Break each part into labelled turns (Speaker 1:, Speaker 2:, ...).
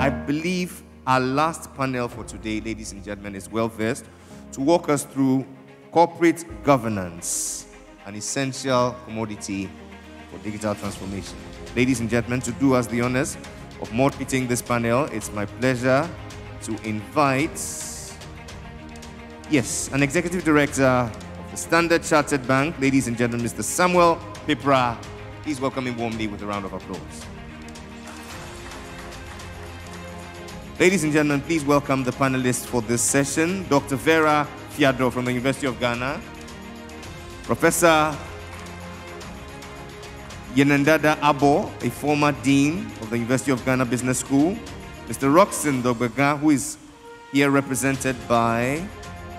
Speaker 1: I believe our last panel for today, ladies and gentlemen, is well versed to walk us through corporate governance, an essential commodity for digital transformation. Ladies and gentlemen, to do us the honors of moderating this panel, it's my pleasure to invite, an executive director of the Standard Chartered Bank, ladies and gentlemen, Mr. Samuel Pipra. Please welcome him warmly with a round of applause. Ladies and gentlemen, please welcome the panelists for this session. Dr. Vera Fiado from the University of Ghana, Professor Yenandada Abo, a former dean of the University of Ghana Business School, Mr. Roxon Dogbega, who is here represented by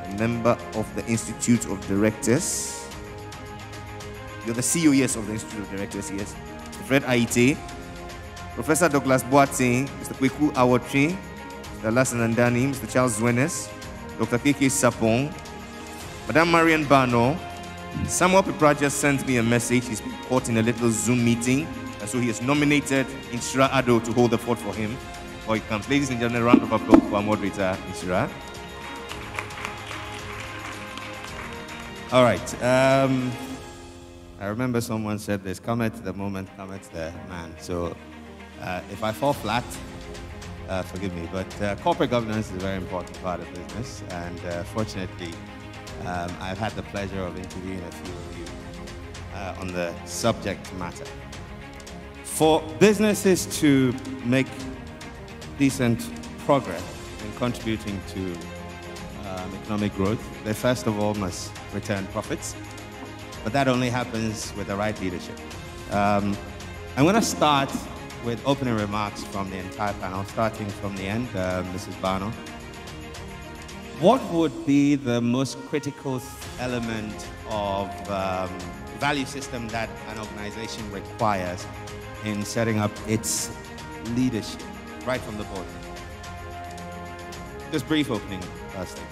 Speaker 1: a member of the Institute of Directors. You're the CEO, yes, of the Institute of Directors, yes. Mr. Fred Aite, Professor Douglas Boateng, Mr. Kweku Awotri, Mr. Lassen Andani, Mr. Charles Zwenes, Dr. KK Sapong, Madame Marian Bano. Samuel Pipra just sent me a message. He's been caught in a little Zoom meeting, and so he has nominated Inshira Ado to hold the fort for him before he comes. Ladies and gentlemen, a round of applause for our moderator, Inshira. All right. I remember someone said this, cometh the moment, cometh the man. So if I fall flat, forgive me, but corporate governance is a very important part of business, and fortunately, I've had the pleasure of interviewing a few of you on the subject matter. For businesses to make decent progress in contributing to economic growth, they first of all must return profits, but that only happens with the right leadership. I'm going to start with opening remarks from the entire panel, starting from the end, Mrs. Bano. What would be the most critical element of value system that an organization requires in setting up its leadership, right from the board? Just brief opening statement.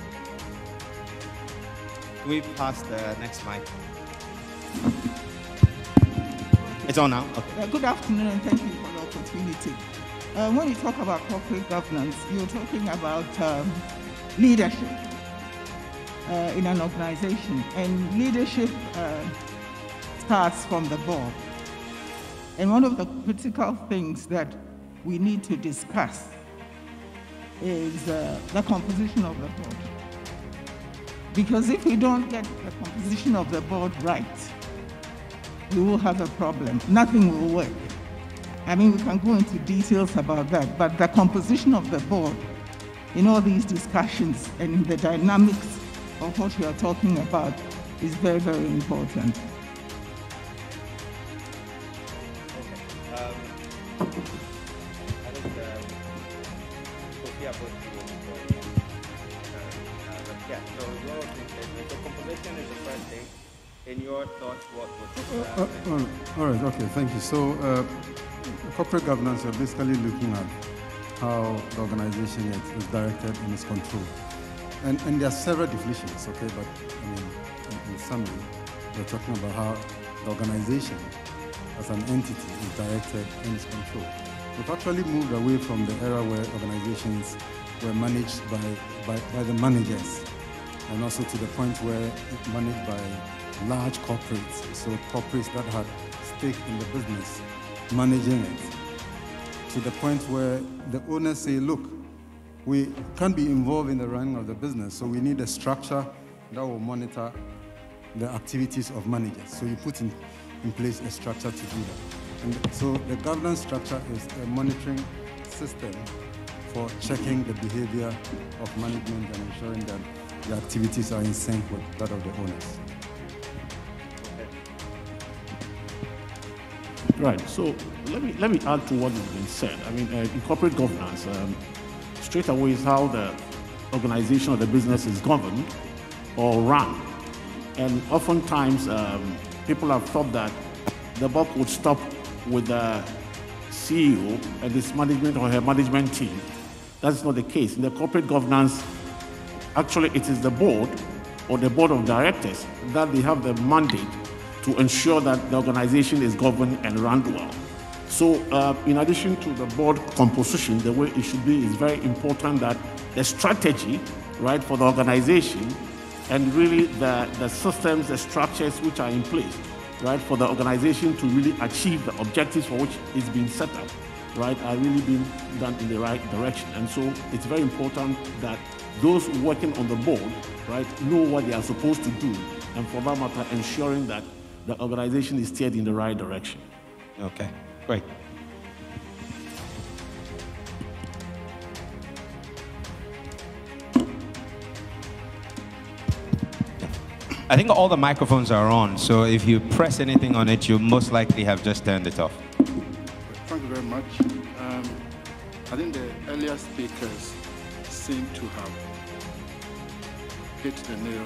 Speaker 1: Can we pass the next mic? It's on now? Okay.
Speaker 2: Good afternoon, and thank you for the opportunity. When you talk about corporate governance, you're talking about leadership in an organization. And leadership starts from the board. And one of the critical things that we need to discuss is the composition of the board. Because if we don't get the composition of the board right, we will have a problem. Nothing will work. I mean, we can go into details about that, but the composition of the board in all these discussions and in the dynamics of what we are talking about is very, very important.
Speaker 1: In your thoughts, what would
Speaker 3: all right, okay, thank you. So, corporate governance, we're basically looking at how the organization is directed and is controlled. And there are several definitions, okay, but I mean, in summary, we're talking about how the organization as an entity is directed and is controlled. We've actually moved away from the era where organizations were managed by the managers, and also to the point where it's managed by large corporates, so corporates that had stake in the business, managing it, to the point where the owners say, look, we can't be involved in the running of the business, so we need a structure that will monitor the activities of managers. So you put in place a structure to do that. And so the governance structure is a monitoring system for checking the behavior of management and ensuring that the activities are in sync with that of the owners.
Speaker 4: Right. So let me add to what has been said. I mean, in corporate governance, straight away is how the organization or the business is governed or run. And oftentimes, people have thought that the buck would stop with the CEO and his management or her management team. That's not the case. In the corporate governance, actually, it is the board or the board of directors that they have the mandate to ensure that the organization is governed and run well. So in addition to the board composition, the way it should be, is very important that the strategy, right, for the organization and really the systems, the structures which are in place, right, for the organization to really achieve the objectives for which it's been set up, right, are really being done in the right direction. And so it's very important that those working on the board, right, know what they are supposed to do, and for that matter, ensuring that the organization is steered in the right direction.
Speaker 1: Okay, great. I think all the microphones are on, so if you press anything on it, you most likely have just turned it off.
Speaker 5: Thank you very much. I think the earlier speakers seem to have hit the nail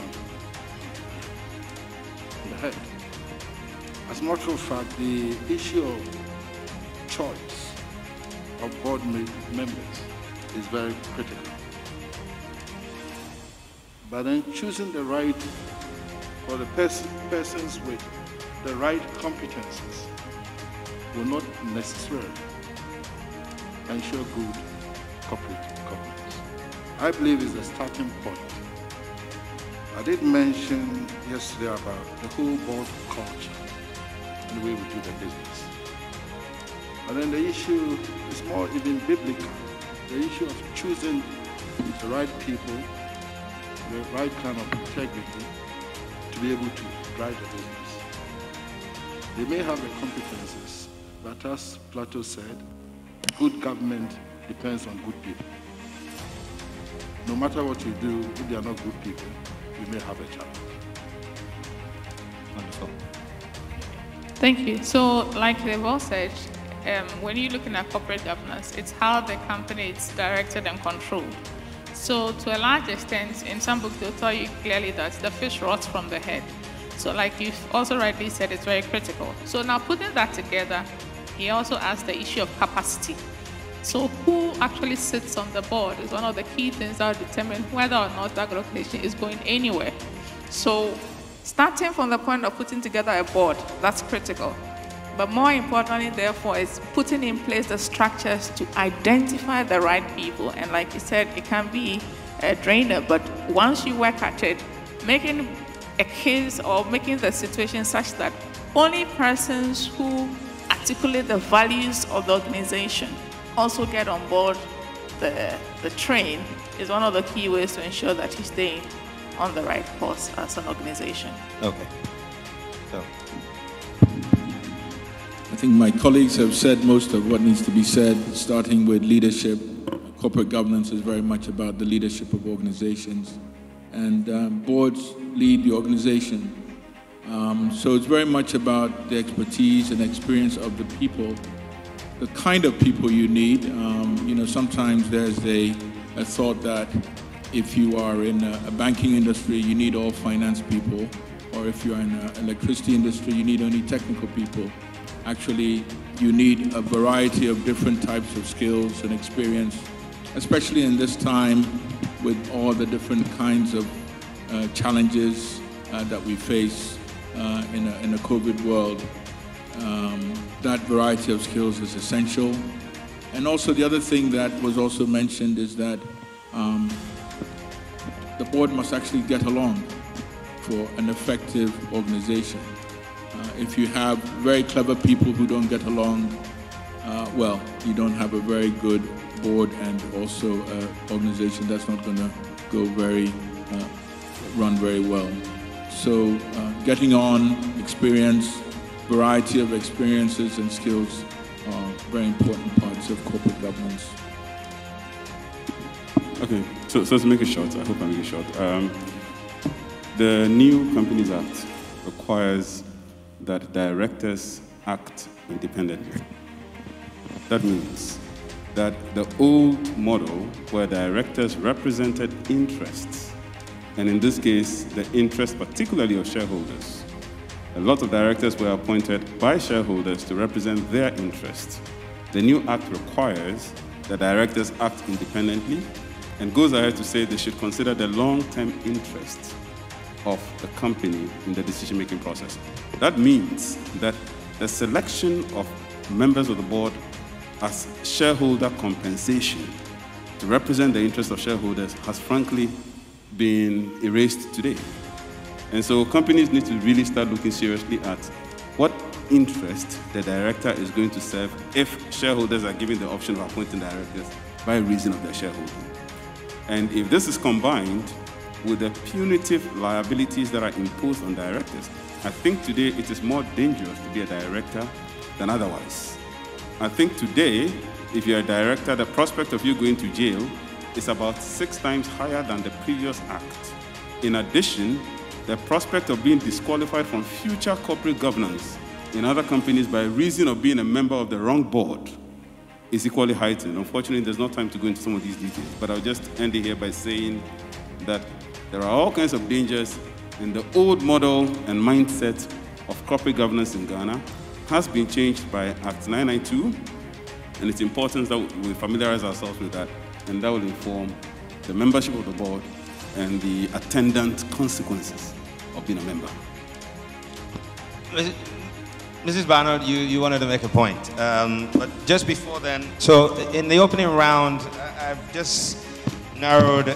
Speaker 5: on the head. As a matter of fact, the issue of choice of board members is very critical. But then choosing the right, or the persons with the right competencies will not necessarily ensure good corporate governance. I believe is the starting point. I did mention yesterday about the whole board culture and the way we do the business. And then the issue is more even biblical. The issue of choosing the right people, the right kind of integrity to be able to drive the business. They may have the competencies, but as Plato said, good government depends on good people. No matter what you do, if they are not good people, you may have a challenge.
Speaker 1: Wonderful.
Speaker 6: Thank you. So, like they've all said, when you're looking at corporate governance, it's how the company is directed and controlled. So, to a large extent, in some books, they'll tell you clearly that the fish rots from the head. So, like you've also rightly said, it's very critical. So, now putting that together, he also asked the issue of capacity. So, who actually sits on the board is one of the key things that will determine whether or not that organization is going anywhere. So, starting from the point of putting together a board, that's critical. But more importantly, therefore, is putting in place the structures to identify the right people. And like you said, it can be a drainer, but once you work at it, making a case or making the situation such that only persons who articulate the values of the organization also get on board the train is one of the key ways to ensure that you stay on the right course as an organization.
Speaker 1: Okay. So.
Speaker 7: I think my colleagues have said most of what needs to be said, starting with leadership. Corporate governance is very much about the leadership of organizations, and boards lead the organization. So it's very much about the expertise and experience of the people, the kind of people you need. You know, sometimes there's a thought that if you are in a banking industry, you need all finance people, or if you're in the electricity industry, you need only technical people. Actually, you need a variety of different types of skills and experience, especially in this time with all the different kinds of challenges that we face in a COVID world. That variety of skills is essential. And also the other thing that was also mentioned is that the board must actually get along for an effective organization. If you have very clever people who don't get along, well, you don't have a very good board and also an organization that's not going to go run very well. So getting on, experience, variety of experiences and skills are very important parts of corporate governance.
Speaker 8: Okay, so to make it short, I hope I make it short. The new Companies Act requires that directors act independently. That means that the old model where directors represented interests, and in this case, the interest particularly of shareholders. A lot of directors were appointed by shareholders to represent their interests. The new act requires that directors act independently and goes ahead to say they should consider the long-term interest of the company in the decision-making process. That means that the selection of members of the board as shareholder compensation to represent the interests of shareholders has frankly been erased today. And so companies need to really start looking seriously at what interest the director is going to serve if shareholders are given the option of appointing directors by reason of their shareholding. And if this is combined with the punitive liabilities that are imposed on directors, I think today it is more dangerous to be a director than otherwise. I think today, if you're a director, the prospect of you going to jail is about 6 times higher than the previous act. In addition, the prospect of being disqualified from future corporate governance in other companies by reason of being a member of the wrong board is equally heightened. Unfortunately, there's no time to go into some of these details, but I'll just end it here by saying that there are all kinds of dangers in the old model and mindset of corporate governance in Ghana. Has been changed by Act 992, and it's important that we familiarize ourselves with that, and that will inform the membership of the board and the attendant consequences of being a member.
Speaker 1: Mrs. Barnard, you wanted to make a point, but just before then, so in the opening round, I've just narrowed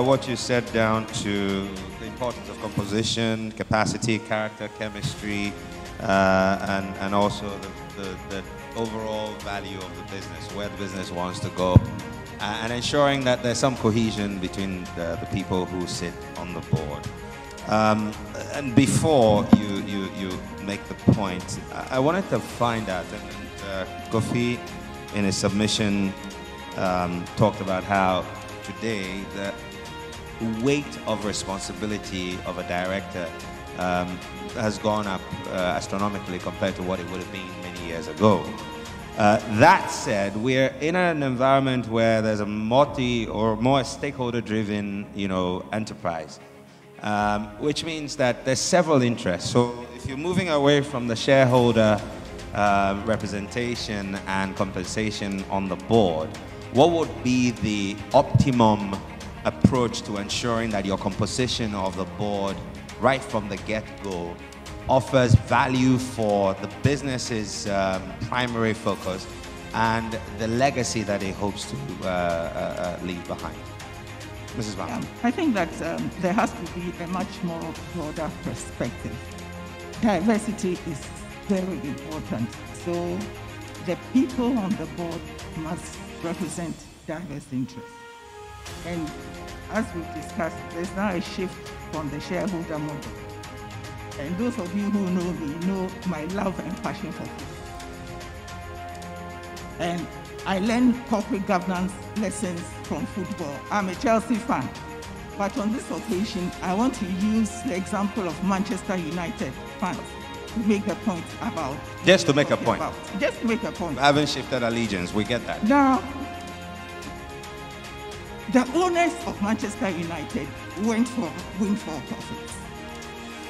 Speaker 1: what you said down to the importance of composition, capacity, character, chemistry, and also the overall value of the business, where the business wants to go, and ensuring that there's some cohesion between the people who sit on the board. And before you make the point, I wanted to find out, and Kofi in his submission talked about how today the weight of responsibility of a director has gone up astronomically compared to what it would have been many years ago. That said, we're in an environment where there's a multi or more stakeholder-driven, enterprise, which means that there's several interests. So if you're moving away from the shareholder representation and compensation on the board, what would be the optimum approach to ensuring that your composition of the board right from the get-go offers value for the business's primary focus and the legacy that it hopes to leave behind? Mrs. Van.
Speaker 2: I think that there has to be a much more broader perspective. Diversity is very important. So the people on the board must represent diverse interests. And as we've discussed, there's now a shift from the shareholder model. And those of you who know me know my love and passion for football. And I learned corporate governance lessons from football. I'm a Chelsea fan. But on this occasion, I want to use the example of Manchester United fans to make a point about...
Speaker 1: Just to make a point.
Speaker 2: Just to make a point.
Speaker 1: I haven't shifted allegiance, we get that.
Speaker 2: Now, the owners of Manchester United went for windfall profits.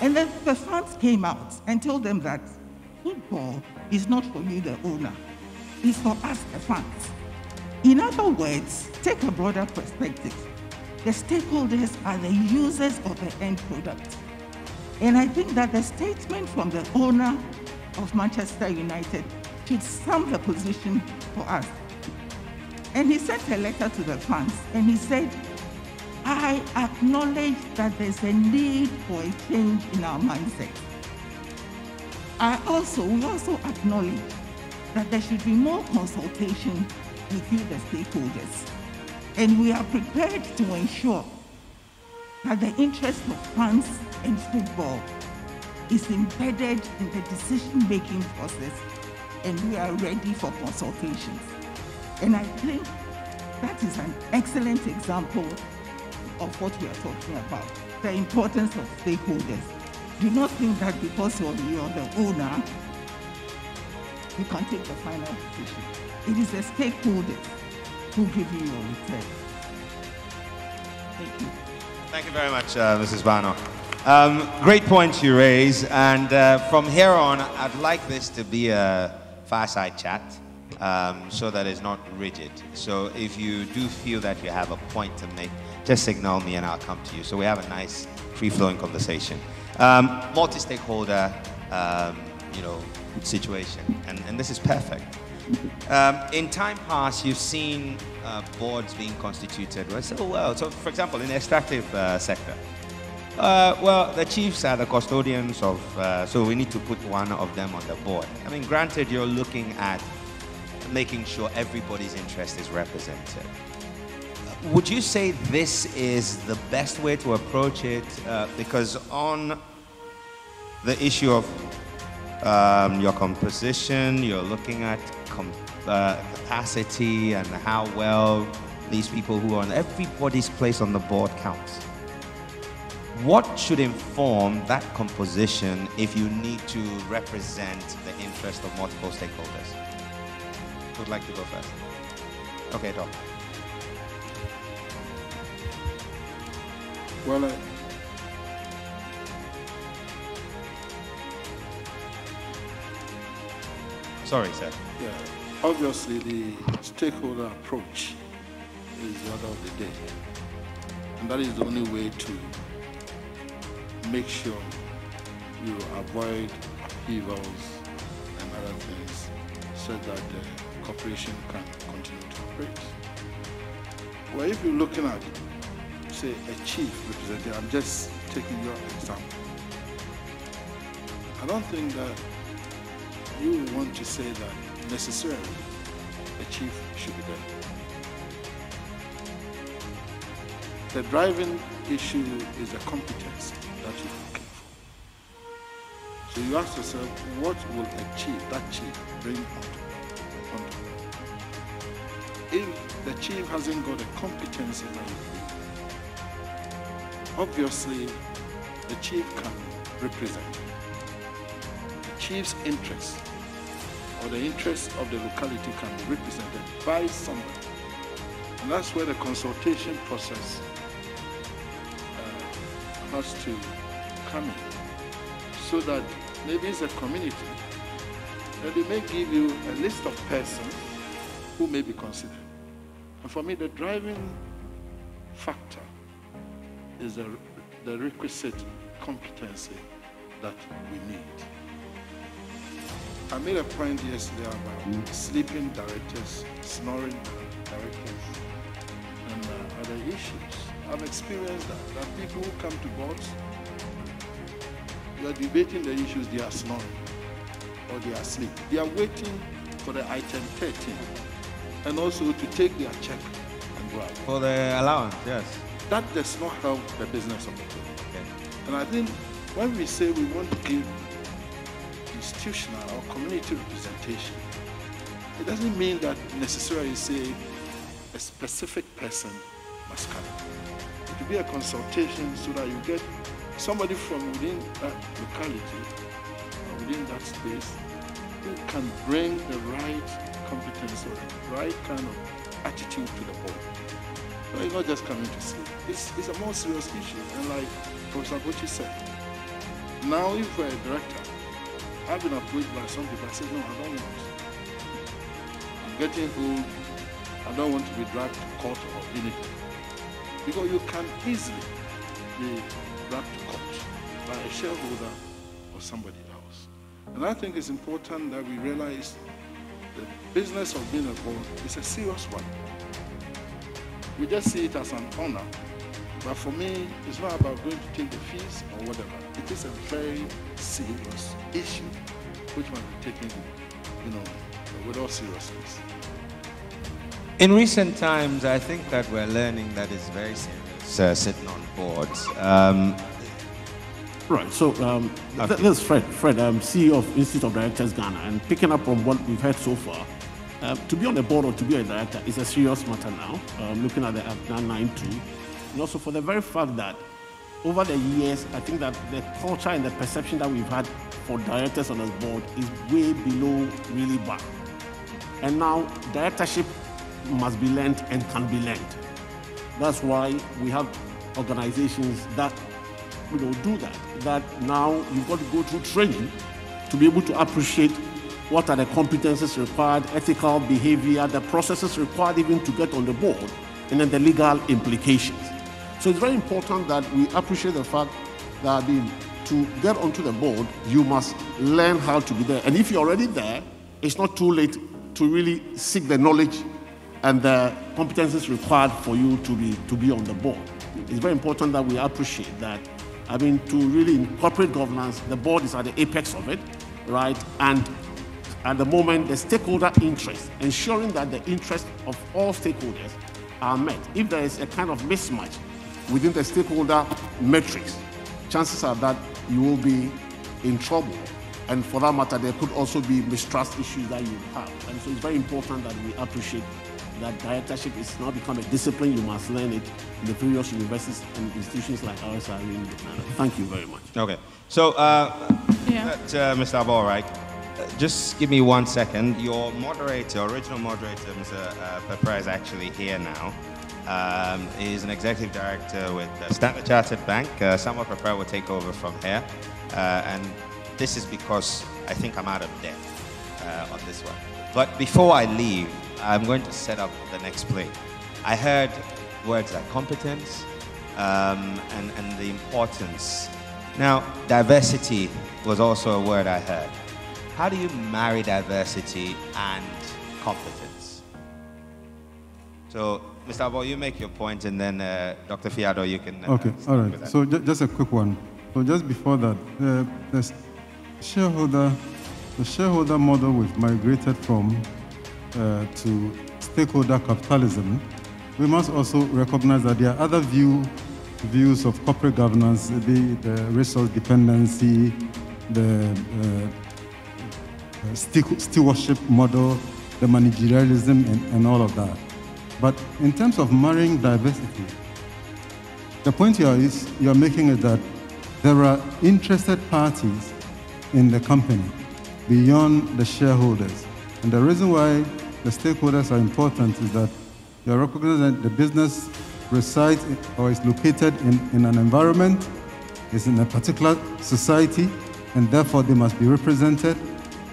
Speaker 2: And then the fans came out and told them that football is not for you, the owner. It's for us, the fans. In other words, take a broader perspective. The stakeholders are the users of the end product. And I think that the statement from the owner of Manchester United should sum the position for us. And he sent a letter to the fans, and he said, I acknowledge that there's a need for a change in our mindset. We also acknowledge that there should be more consultation with you, the stakeholders. And we are prepared to ensure that the interest of fans in football is embedded in the decision-making process, and we are ready for consultations. And I think that is an excellent example of what we are talking about, the importance of stakeholders. Do not think that because you're the owner, you can take the final decision. It is the stakeholders who give you your return. Thank you.
Speaker 1: Thank you very much, Mrs. Bano. Great points you raise, and from here on, I'd like this to be a fireside chat, so that it's not rigid. So if you do feel that you have a point to make, just signal me and I'll come to you. So we have a nice free-flowing conversation. Multi-stakeholder, situation, and this is perfect. In time past, you've seen boards being constituted. Well, so for example, in the extractive sector, well, the chiefs are the custodians of, so we need to put one of them on the board. I mean, granted, you're looking at making sure everybody's interest is represented. Would you say this is the best way to approach it? Because on the issue of your composition, you're looking at capacity and how well these people who are on everybody's place on the board counts. What should inform that composition if you need to represent the interest of multiple stakeholders? Who would like to go first? Okay, Doc.
Speaker 5: Well,
Speaker 1: Sorry, sir.
Speaker 5: yeah, obviously the stakeholder approach is the order of the day. And that is the only way to make sure you avoid upheavals and other things so that the corporation can continue to operate. Well, if you're looking at, say, a chief representative, I'm just taking your example. I don't think that you want to say that necessarily a chief should be there. The driving issue is the competence that you're looking for. So you ask yourself, what will that chief bring onto? If the chief hasn't got a competence in that, obviously the chief can represent the chief's interest, or the interest of the locality can be represented by somebody. And that's where the consultation process has to come in, so that maybe it's a community that they may give you a list of persons who may be considered. And for me, the driving factor is the requisite competency that we need. I made a point yesterday about sleeping directors, snoring directors, and other issues. I've experienced that. There are people who come to boards, you are debating the issues, they are snoring or they are asleep. They are waiting for the item 13 and also to take their check and go out.
Speaker 1: For the allowance, yes.
Speaker 5: That does not help the business of the board.
Speaker 1: Okay.
Speaker 5: And I think when we say we want to give institutional or community representation, it doesn't mean that necessarily say a specific person must come. It will be a consultation so that you get somebody from within that locality or within that space who can bring the right competence or the right kind of attitude to the board. So it's not just coming to see. It's a more serious issue. And like Professor Bochi said, now if we're a director, I've been approached by some people, I said, no, I don't want. I'm getting old, I don't want to be dragged to court or anything. Because you can easily be dragged to court by a shareholder or somebody else. And I think it's important that we realize the business of being a board is a serious one. We just see it as an honor. But for me, it's not about going to take the fees or whatever. It is a very serious issue, which must be taken, with all seriousness.
Speaker 1: In recent times, I think that we're learning that it's very serious sitting on boards.
Speaker 4: Right, so this is Fred, CEO of Institute of Directors Ghana, and picking up on what we've heard so far, to be on the board or to be a director is a serious matter now, looking at the Act 992, and also for the very fact that over the years, I think that the culture and the perception that we've had for directors on the board is way below really bad. And now, directorship must be learned and can be learned. That's why we have organizations that do that. That now you've got to go through training to be able to appreciate what are the competences required, ethical behavior, the processes required even to get on the board, and then the legal implications. So it's very important that we appreciate the fact that there have been to get onto the board, you must learn how to be there. And if you're already there, it's not too late to really seek the knowledge and the competencies required for you to be on the board. It's very important that we appreciate that. I mean, to really incorporate governance, the board is at the apex of it, right? And at the moment, the stakeholder interest, ensuring that the interests of all stakeholders are met. If there is a kind of mismatch within the stakeholder matrix, chances are that you will be in trouble. And for that matter, there could also be mistrust issues that you have. And so it's very important that we appreciate that directorship is now become a discipline. You must learn it in the various universities and institutions like ours are really looking at it. Thank you very much.
Speaker 1: Okay. So, Mr. Abor, right? Just give me 1 second. Your moderator, original moderator, Mr. Pepper, is actually here now. He's an executive director with Standard Chartered Bank. Samuel Pepper will take over from here. And this is because I think I'm out of depth on this one. But before I leave, I'm going to set up the next play. I heard words like competence and the importance. Now, diversity was also a word I heard. How do you marry diversity and competence? So, Mr. Abor, you make your point, and then Dr. Fiado, you can...
Speaker 3: okay, all right. So just a quick one. So just before that, the shareholder model we've migrated from to stakeholder capitalism. We must also recognize that there are other views of corporate governance, the resource dependency, the stewardship model, the managerialism, and all of that. But in terms of marrying diversity, the point you're making is that there are interested parties in the company beyond the shareholders. And the reason why the stakeholders are important is that you recognize that the business resides or is located in an environment, is in a particular society, and therefore they must be represented.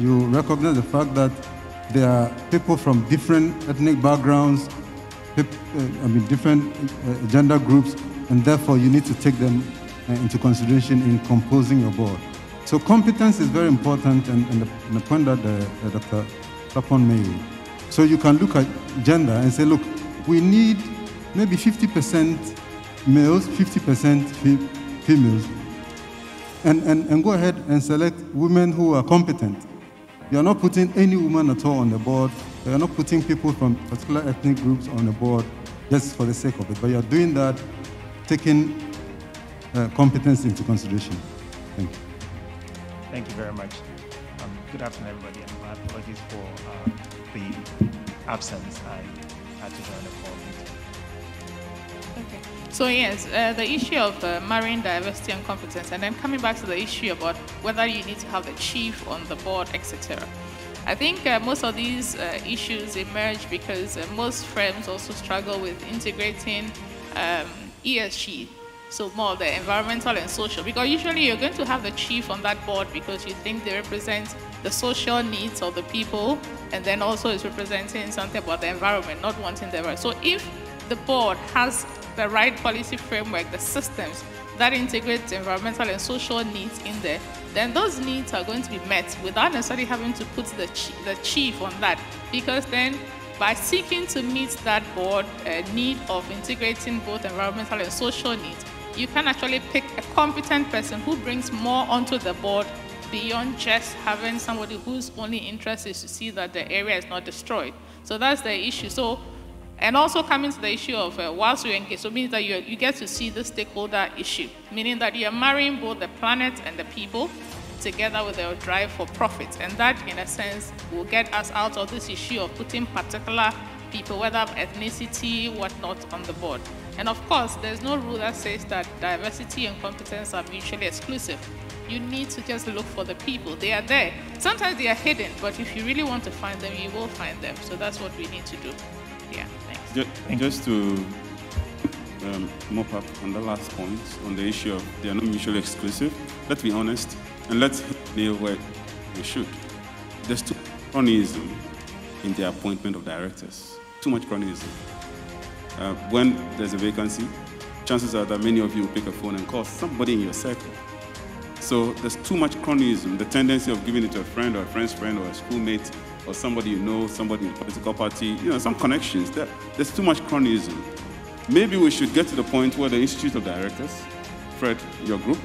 Speaker 3: You recognize the fact that there are people from different ethnic backgrounds, different gender groups, and therefore you need to take them into consideration in composing your board. So competence is very important, and the point that Dr. Sapon made. So you can look at gender and say, look, we need maybe 50% males, 50% females, and go ahead and select women who are competent. You are not putting any woman at all on the board. You are not putting people from particular ethnic groups on the board just for the sake of it. But you are doing that, taking competence into consideration. Thank you.
Speaker 9: Thank you very much. Good afternoon, everybody, and my apologies for the absence. I had to join the call.
Speaker 6: Okay. So yes, the issue of marrying diversity and competence, and then coming back to the issue about whether you need to have the chief on the board, etc. I think most of these issues emerge because most firms also struggle with integrating ESG. So more the environmental and social, because usually you're going to have the chief on that board because you think they represent the social needs of the people, and then also is representing something about the environment, not wanting the environment. So if the board has the right policy framework, the systems that integrate the environmental and social needs in there, then those needs are going to be met without necessarily having to put the chief on that, because then by seeking to meet that board need of integrating both environmental and social needs, you can actually pick a competent person who brings more onto the board beyond just having somebody whose only interest is to see that the area is not destroyed. So that's the issue. So, and also coming to the issue of whilst you engage, so it means that you get to see the stakeholder issue, meaning that you're marrying both the planet and the people together with their drive for profit. And that, in a sense, will get us out of this issue of putting particular people, whether ethnicity, whatnot, on the board. And of course, there's no rule that says that diversity and competence are mutually exclusive. You need to just look for the people. They are there. Sometimes they are hidden, but if you really want to find them, you will find them. So that's what we need to do. Yeah, thanks.
Speaker 8: Just to mop up on the last point, on the issue of they are not mutually exclusive, let's be honest, and let's nail where we should. There's too much cronyism in the appointment of directors. Too much cronyism. When there's a vacancy, chances are that many of you will pick a phone and call somebody in your circle. So there's too much cronyism, the tendency of giving it to a friend or a friend's friend or a schoolmate or somebody you know, somebody in a political party, some connections. There's too much cronyism. Maybe we should get to the point where the Institute of Directors, Fred, your group,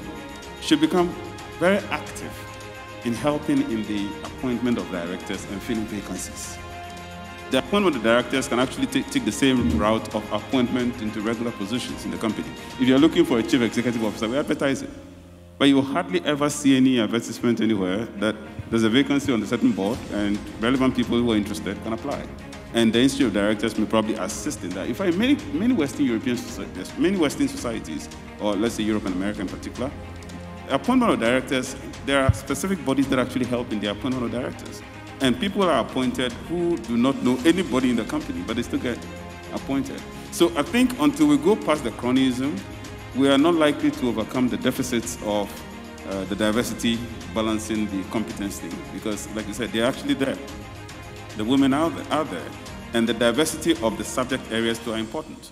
Speaker 8: should become very active in helping in the appointment of directors and filling vacancies. The appointment of directors can actually take the same route of appointment into regular positions in the company. If you're looking for a chief executive officer, we advertise it. But you will hardly ever see any advertisement anywhere that there's a vacancy on the certain board and relevant people who are interested can apply. And the Institute of Directors may probably assist in that. In fact, many Western European societies, many Western societies, or let's say Europe and America in particular, appointment of directors, there are specific bodies that actually help in the appointment of directors. And people are appointed who do not know anybody in the company, but they still get appointed. So I think until we go past the cronyism, we are not likely to overcome the deficits of the diversity balancing the competence thing. Because, like you said, they're actually there. The women are there. And the diversity of the subject areas too are important.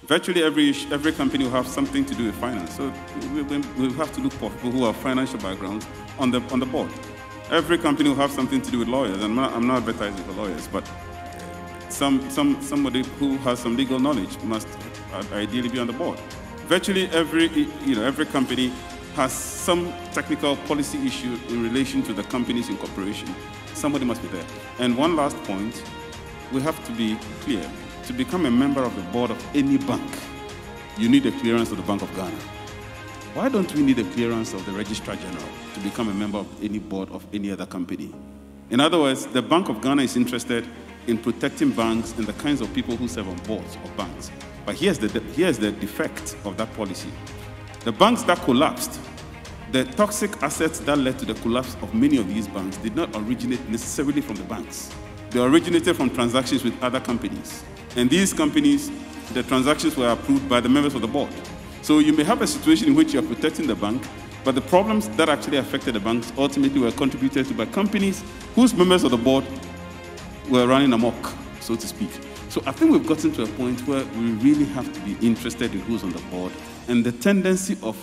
Speaker 8: Virtually every company will have something to do with finance. So we have to look for people who have financial backgrounds on the board. Every company will have something to do with lawyers. And I'm not advertising for lawyers, but somebody who has some legal knowledge must ideally be on the board. Virtually every company has some technical policy issue in relation to the company's incorporation. Somebody must be there. And one last point, we have to be clear. To become a member of the board of any bank, you need a clearance of the Bank of Ghana. Why don't we need a clearance of the Registrar General to become a member of any board of any other company? In other words, the Bank of Ghana is interested in protecting banks and the kinds of people who serve on boards of banks. But here's the defect of that policy. The banks that collapsed, the toxic assets that led to the collapse of many of these banks did not originate necessarily from the banks. They originated from transactions with other companies. And these companies, the transactions were approved by the members of the board. So you may have a situation in which you're protecting the bank, but the problems that actually affected the banks ultimately were contributed to by companies whose members of the board were running amok, so to speak. So I think we've gotten to a point where we really have to be interested in who's on the board, and the tendency of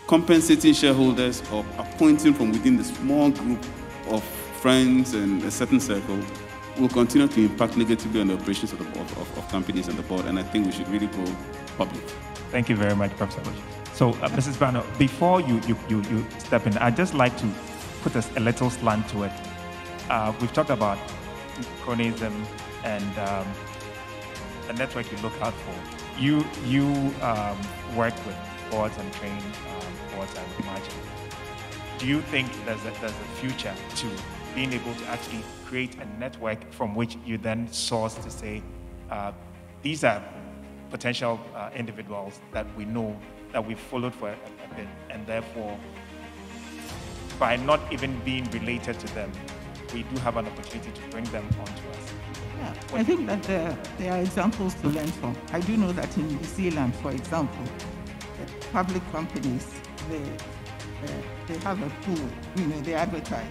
Speaker 8: compensating shareholders or appointing from within the small group of friends and a certain circle will continue to impact negatively on the operations of the board, of companies and the board, and I think we should really go public.
Speaker 9: Thank you very much, Professor Bush. So, Mrs. Bano, before you step in, I'd just like to put a little slant to it. We've talked about cronyism and the network you look out for. You work with boards and train boards, I would imagine. Do you think there's a future to being able to actually create a network from which you then source to say, these are potential individuals that we know, that we've followed for a bit, and therefore, by not even being related to them, we do have an opportunity to bring them onto us?
Speaker 2: Yeah, I think that there are examples to learn from. I do know that in New Zealand, for example, public companies, they have a pool, they advertise.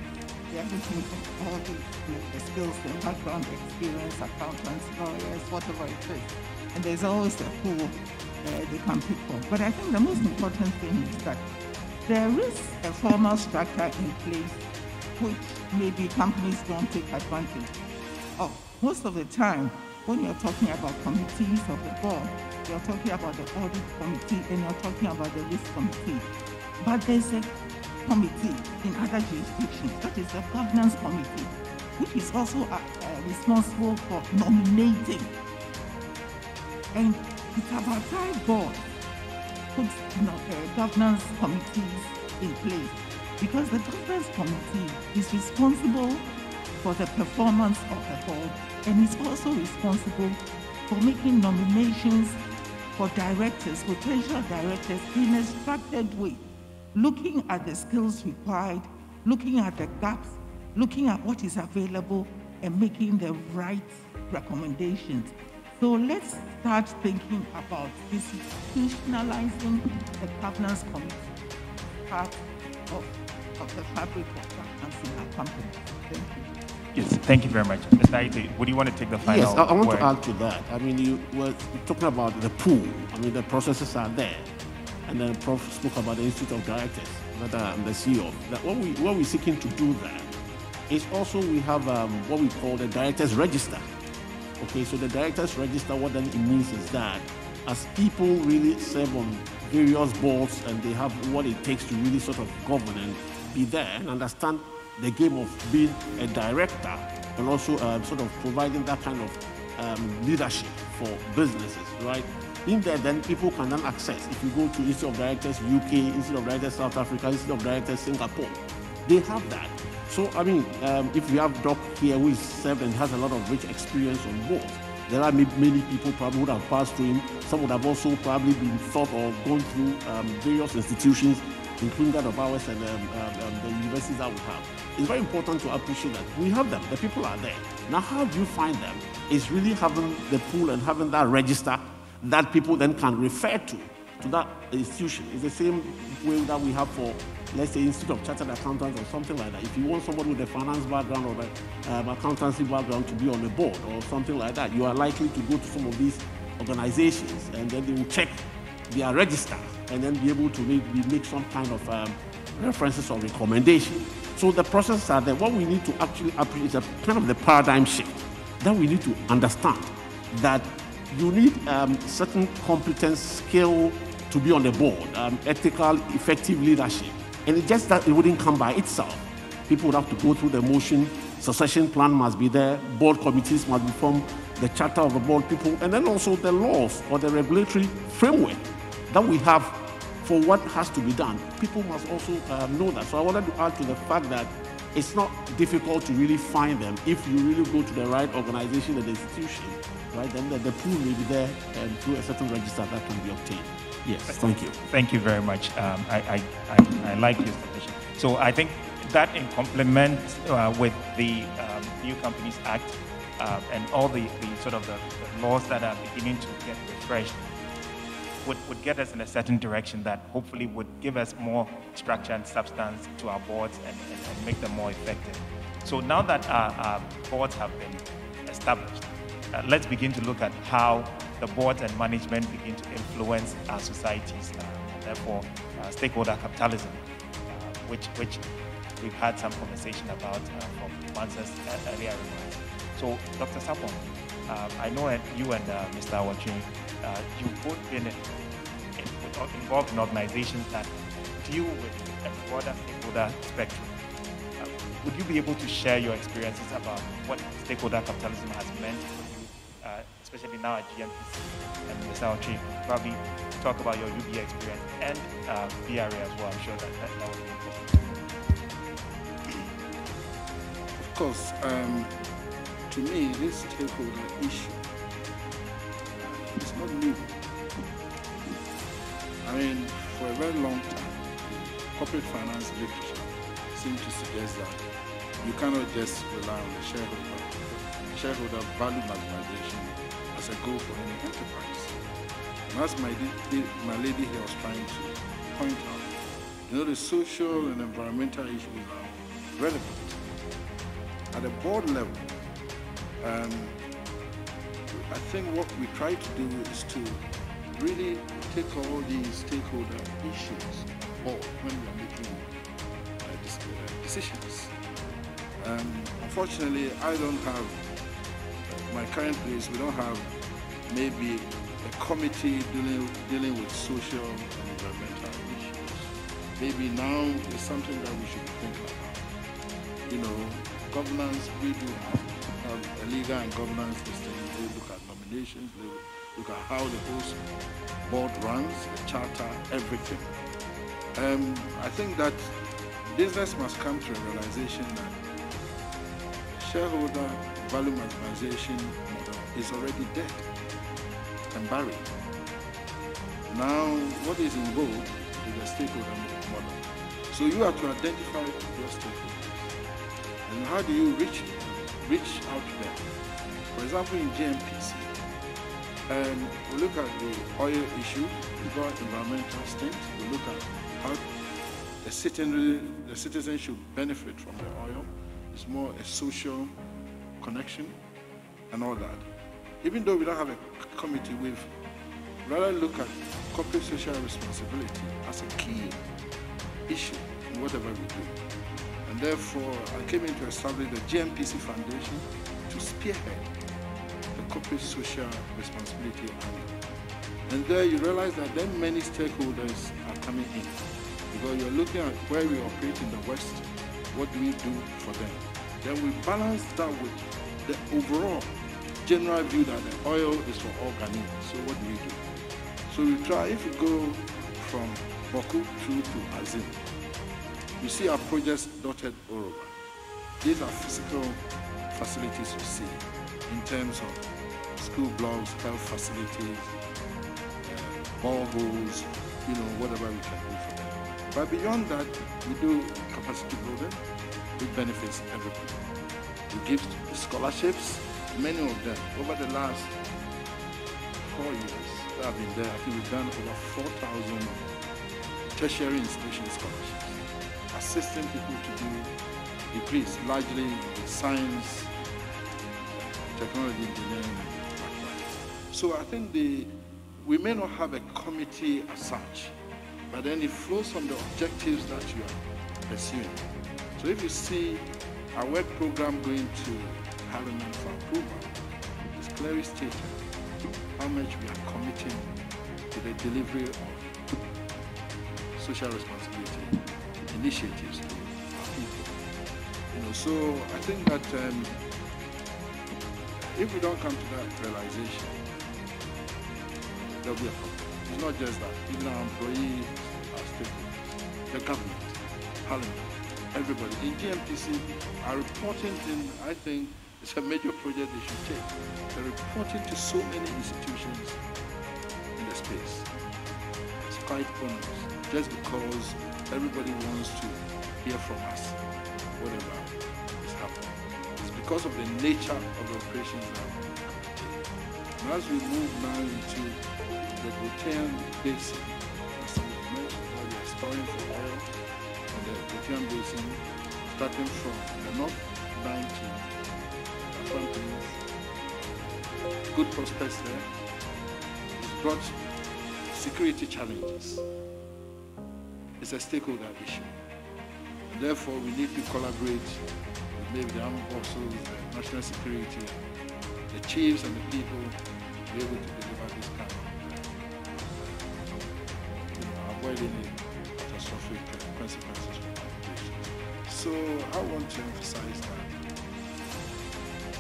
Speaker 2: They are looking for all the skills, the background, experience, accountants, lawyers, whatever it is. And there's always a pool they can pick from. But I think the most important thing is that there is a formal structure in place which maybe companies don't take advantage of. Most of the time, when you're talking about committees of the board, you're talking about the audit committee and you're talking about the risk committee. But there's a committee in other jurisdictions, that is the governance committee, which is also responsible for nominating. And it's about time board puts governance committees in place, because the governance committee is responsible for the performance of the board, and is also responsible for making nominations for directors, potential directors, in a structured way, looking at the skills required, looking at the gaps, looking at what is available, and making the right recommendations. So let's start thinking about institutionalizing the governance committee part of the fabric of governance in our company. Thank you.
Speaker 9: Yes, thank you very much. Mr. Aite, would you want to take the final
Speaker 4: Yes, I want
Speaker 9: word?
Speaker 4: to add to that. I mean, you were talking about the pool. I mean, the processes are there. And then Prof spoke about the Institute of Directors. that I'm the CEO of, that what we're seeking to do there is also we have what we call the directors register. Okay, so the directors register, what then it means is that as people really serve on various boards and they have what it takes to really sort of govern and be there and understand the game of being a director and also sort of providing that kind of leadership for businesses, right? In there, then people can then access. If you go to Institute of Directors UK, Institute of Directors South Africa, Institute of Directors Singapore, they have that. So, I mean, if we have Doc here who is served and has a lot of rich experience on board, there are many people probably would have passed through him. Some would have also probably been taught or gone through various institutions, including that of ours and the universities that we have. It's very important to appreciate that we have them. The people are there. Now, how do you find them? It's really having the pool and having that register that people then can refer to that institution. It's the same way that we have for, let's say, Institute of Chartered Accountants or something like that. If you want somebody with a finance background or an accountancy background to be on the board or something like that, you are likely to go to some of these organizations and then they will check their register and then be able to make some kind of references or recommendation. So the processes are there. What we need to actually appreciate is a kind of the paradigm shift that we need to understand that you need certain competence, skill to be on the board, ethical, effective leadership. And it's just that it wouldn't come by itself. People would have to go through the motion, succession plan must be there, board committees must be formed, the charter of the board people, and then also the laws or the regulatory framework that we have for what has to be done. People must also know that. So I wanted to add to the fact that it's not difficult to really find them if you really go to the right organization and institution, right? Then the pool will be there and through a certain register that can be obtained. Yes, thank you.
Speaker 9: Thank you very much. I like your submission. So I think that in complement with the New Companies Act and all the sort of the laws that are beginning to get refreshed would get us in a certain direction that hopefully would give us more structure and substance to our boards and make them more effective. So now that our boards have been established, let's begin to look at how the boards and management begin to influence our societies, therefore stakeholder capitalism, which we've had some conversation about from Mansa's earlier remarks. So, Dr. Sapong, I know you and Mr. Awatri, you've both been involved in organizations that deal with a broader stakeholder spectrum. Would you be able to share your experiences about what stakeholder capitalism has meant for you, especially now at GMPC? And Mr. Awatri, probably talk about your UBA experience and BRA as well. I'm sure that would be interesting.
Speaker 5: Of course, to me, this stakeholder issue is not new. I mean, for a very long time, corporate finance literature seems to suggest that you cannot just rely on the shareholder value maximization as a goal for any enterprise. And as my lady here was trying to point out, you know, the social and environmental issues are relevant. At the board level, I think what we try to do is to really take all these stakeholder issues on board when we are making decisions. Unfortunately, I don't have, my current place, we don't have maybe a committee dealing with social and environmental issues. Maybe now is something that we should be thinking about. You know, governance, we do have a legal and governance system. They look at nominations, they look at how the whole board runs, the charter, everything. I think that business must come to a realization that shareholder value maximization model is already dead and buried. Now, what is involved is the stakeholder model. So you have to identify your stakeholders. And how do you reach out to them? For example, in GMPC, we look at the oil issue, we got environmental stint, we look at how the citizen should benefit from the oil. It's more a social connection and all that. Even though we don't have a committee, we've rather look at corporate social responsibility as a key issue in whatever we do. And therefore, I came in to establish the GMPC Foundation to spearhead the corporate social responsibility angle. And there you realize that then many stakeholders are coming in, because you're looking at where we operate in the West, what do we do for them? Then we balance that with the overall general view that the oil is for all Ghanaians. So what do we do? So we try, if you go from Boku through to Azim, you see our projects dotted all over. These are physical facilities you see in terms of school blocks, health facilities, boreholes, whatever we can do for them. But beyond that, we do capacity building, which benefits everybody. We give scholarships, many of them. Over the last 4 years that I've been there, I think we've done over 4,000 tertiary institution scholarships, assisting people to do degrees, largely in science, technology, engineering, and mathematics. So I think we may not have a committee as such, but then it flows from the objectives that you are pursuing. So if you see our work program going to Parliament for approval, it's clearly stated how much we are committing to the delivery of social responsibility initiatives to our people. So I think that if we don't come to that realization, there'll be a problem. It's not just that. Even our employees, our stakeholders, the government, Parliament, everybody. In GMPC, our reporting thing, I think, is a major project they should take. They're reporting to so many institutions in the space. It's quite onerous, just because everybody wants to hear from us, whatever is happening. It's because of the nature of the operations that we undertake. And as we move now into the Protean Basin, as I mentioned, we are exploring for oil in the Protean Basin, starting from the north down to the Philippines. Good prospects there. It's brought security challenges. It's a stakeholder issue. And therefore, we need to collaborate with maybe the armed forces, the national security, the chiefs and the people to be able to deliver this kind of avoid any catastrophic consequences from operations. So I want to emphasize that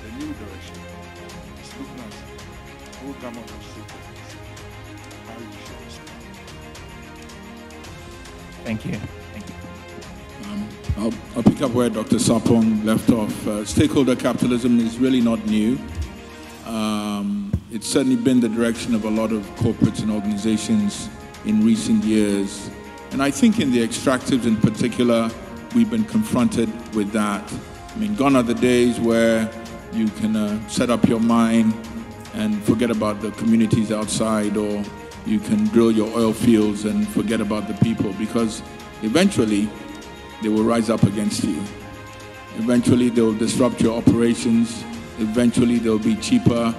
Speaker 5: the new direction is looking at the whole gamut of stakeholders, how you should respond.
Speaker 9: Thank you. Thank you.
Speaker 7: I'll pick up where Dr. Sapong left off. Stakeholder capitalism is really not new. It's certainly been the direction of a lot of corporates and organizations in recent years. And I think in the extractives in particular, we've been confronted with that. I mean, gone are the days where you can set up your mine and forget about the communities outside, or you can drill your oil fields and forget about the people, because eventually they will rise up against you. Eventually they will disrupt your operations. Eventually there will be cheaper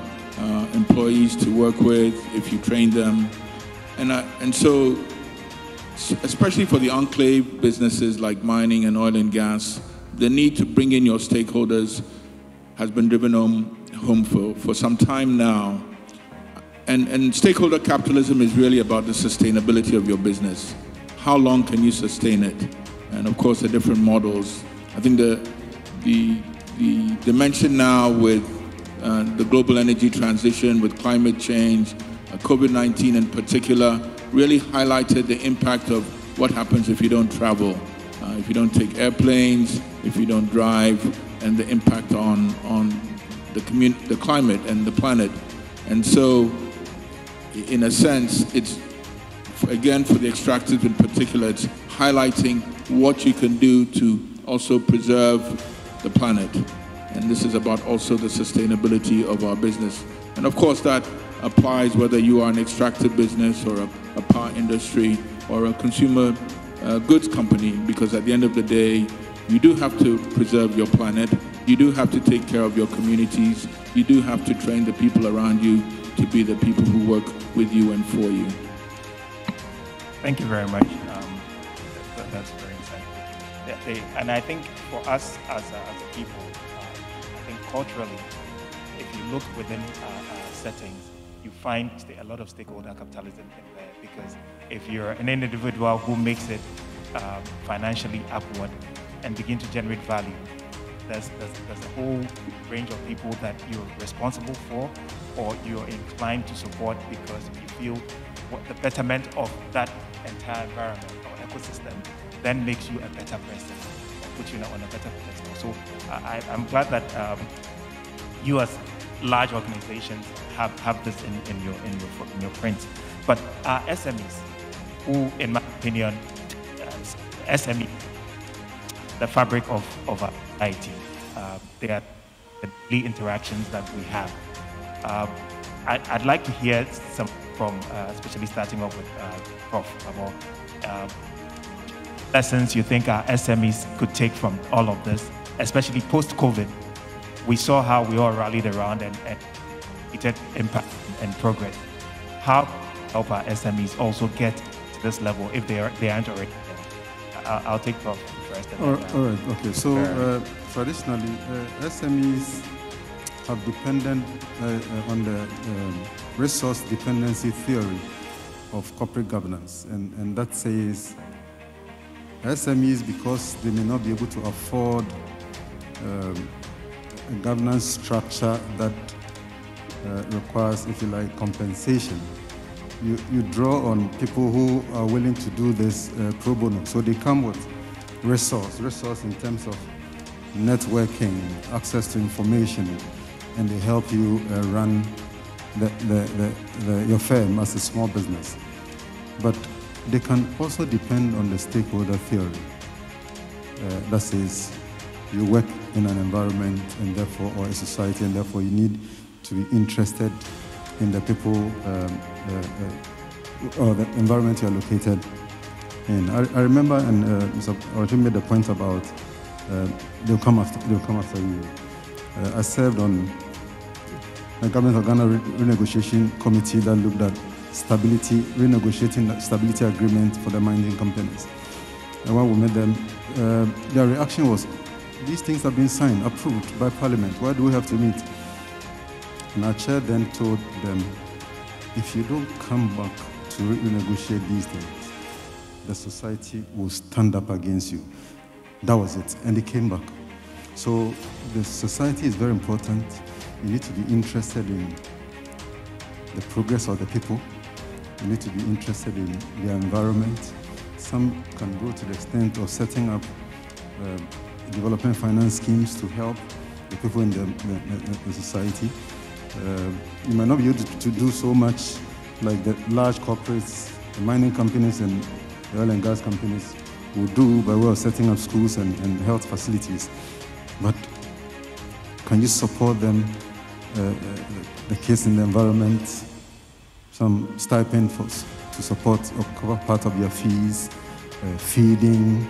Speaker 7: employees to work with if you train them. And so, especially for the enclave businesses like mining and oil and gas, the need to bring in your stakeholders has been driven home for some time now. And stakeholder capitalism is really about the sustainability of your business. How long can you sustain it? And of course, the different models. I think the dimension now with the global energy transition, with climate change, COVID-19 in particular, really highlighted the impact of what happens if you don't travel, if you don't take airplanes, if you don't drive, and the impact on the climate and the planet. And so, in a sense, it's, again, for the extractives in particular, it's highlighting what you can do to also preserve the planet. And this is about also the sustainability of our business. And of course, that applies whether you are an extractive business or a power industry or a consumer goods company, because at the end of the day, you do have to preserve your planet. You do have to take care of your communities. You do have to train the people around you to be the people who work with you and for you.
Speaker 9: Thank you very much. that's very insightful. And I think for us as a people, I think culturally, if you look within settings, you find a lot of stakeholder capitalism in there, because if you're an individual who makes it financially upward and begin to generate value, there's a whole range of people that you're responsible for or you're inclined to support because you feel the betterment of that entire environment or ecosystem then makes you a better person or puts you on a better pedestal. So I'm glad that you as large organizations have this in your print. But SMEs, who, in my opinion, SME, the fabric of our society, they are the daily interactions that we have. I'd like to hear some from, especially starting off with Prof, about lessons you think our SMEs could take from all of this, especially post-COVID. We saw how we all rallied around and created impact and progress. How help our SMEs also get to this level if they aren't already there? I'll take Prof first.
Speaker 3: All right, okay. So traditionally, SMEs have depended on the resource dependency theory of corporate governance. And that says SMEs, because they may not be able to afford a governance structure that requires, if you like, compensation, you draw on people who are willing to do this pro bono. So they come with resource in terms of networking, access to information, and they help you run your firm as a small business. But they can also depend on the stakeholder theory. That says you work in an environment and therefore, or a society, and therefore you need to be interested in the people or the environment you are located in. I remember, and Mr. Orji made the point about they'll come after you. I served on the Government of Ghana renegotiation committee that looked at renegotiating the stability agreement for the mining companies. And when we met them, their reaction was, these things have been signed, approved by Parliament. Why do we have to meet? And our chair then told them, if you don't come back to renegotiate these things, the society will stand up against you. That was it. And they came back. So the society is very important. You need to be interested in the progress of the people. You need to be interested in the environment. Some can go to the extent of setting up development finance schemes to help the people in the society. You might not be able to do so much like the large corporates, the mining companies and the oil and gas companies will do by way of setting up schools and health facilities. But can you support them, the kids in the environment, some stipend to support or cover part of your fees, feeding?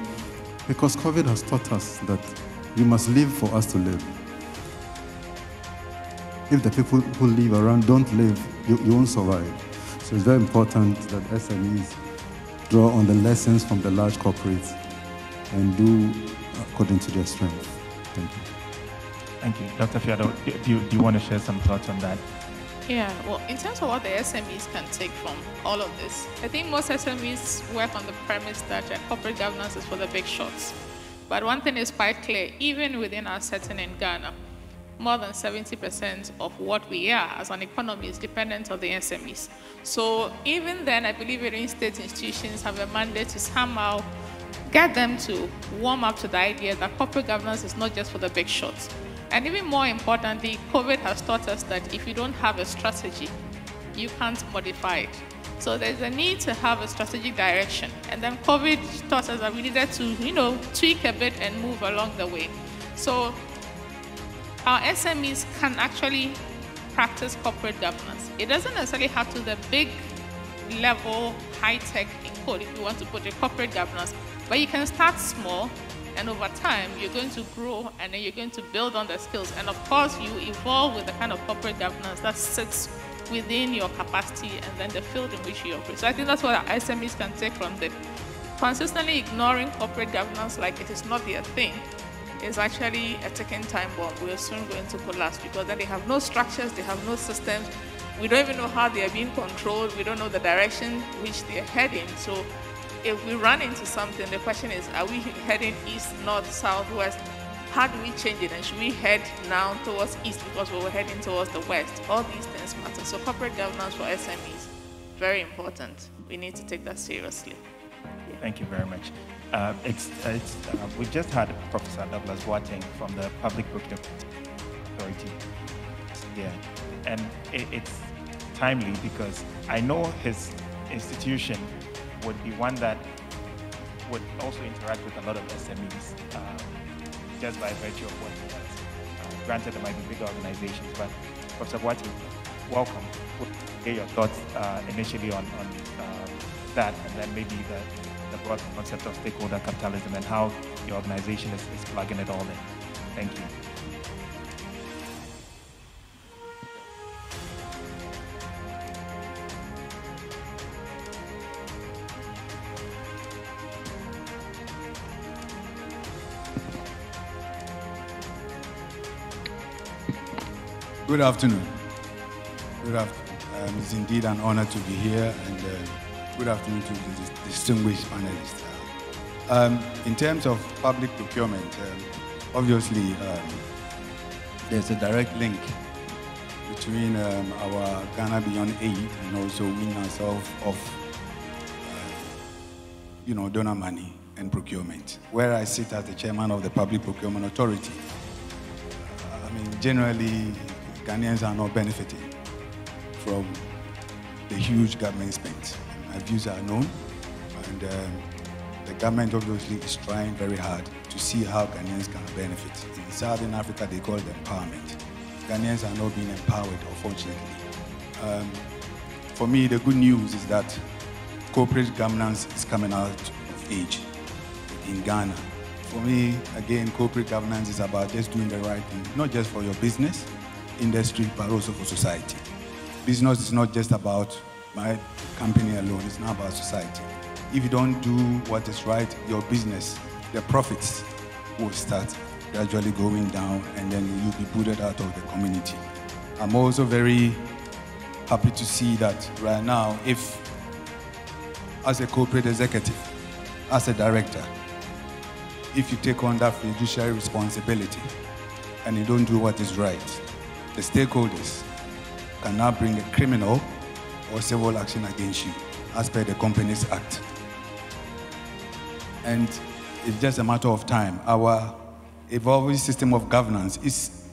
Speaker 3: Because COVID has taught us that we must live for us to live. If the people who live around don't live, you won't survive. So it's very important that SMEs draw on the lessons from the large corporates and do according to their strength. Thank you.
Speaker 9: Thank you. Dr. Fiado, do you want to share some thoughts on that?
Speaker 6: Yeah, well, in terms of what the SMEs can take from all of this, I think most SMEs work on the premise that corporate governance is for the big shots. But one thing is quite clear, even within our setting in Ghana, more than 70% of what we are as an economy is dependent on the SMEs. So even then, I believe even state institutions have a mandate to somehow get them to warm up to the idea that corporate governance is not just for the big shots. And even more importantly, COVID has taught us that if you don't have a strategy, you can't modify it. So there's a need to have a strategic direction. And then COVID taught us that we needed to, tweak a bit and move along the way. So our SMEs can actually practice corporate governance. It doesn't necessarily have to the big level, high-tech in code if you want to put a corporate governance, but you can start small, and over time, you're going to grow, and then you're going to build on the skills. And of course, you evolve with the kind of corporate governance that sits within your capacity and then the field in which you operate. So I think that's what our SMEs can take from the consistently ignoring corporate governance like it is not their thing is actually a ticking time bomb. We're soon going to collapse because then they have no structures, they have no systems. We don't even know how they are being controlled. We don't know the direction which they're heading. So if we run into something, the question is, are we heading east, north, south, west? How do we change it? And should we head now towards east because we were heading towards the west? All these things matter. So corporate governance for SMEs, very important. We need to take that seriously. Yeah.
Speaker 9: Thank you very much. We just had Professor Douglas Boateng from the Public Procurement Authority. Yeah, and it's timely because I know his institution would be one that would also interact with a lot of SMEs just by virtue of what he does. Granted, there might be bigger organizations, but Professor Boateng, welcome. We'll get your thoughts initially on that, and then maybe the broad concept of stakeholder capitalism and how your organization is plugging it all in. Thank you.
Speaker 10: Good afternoon. Good afternoon. It's indeed an honor to be here, and good afternoon to the distinguished panelists. In terms of public procurement, obviously there's a direct link between our Ghana Beyond Aid and also we ourselves of donor money and procurement. Where I sit as the chairman of the Public Procurement Authority, generally Ghanaians are not benefiting from the huge government spend. My views are known, and the government obviously is trying very hard to see how Ghanaians can benefit. In Southern Africa, they call it empowerment. Ghanaians are not being empowered, unfortunately. For me, the good news is that corporate governance is coming out of age in Ghana. For me, again, corporate governance is about just doing the right thing, not just for your business, industry, but also for society. Business is not just about my company alone, it's not about society. If you don't do what is right, your business, the profits will start gradually going down, and then you'll be booted out of the community. I'm also very happy to see that right now, if as a corporate executive, as a director, if you take on that fiduciary responsibility and you don't do what is right, the stakeholders can now bring a criminal or civil action against you as per the Companies Act. And it's just a matter of time. Our evolving system of governance is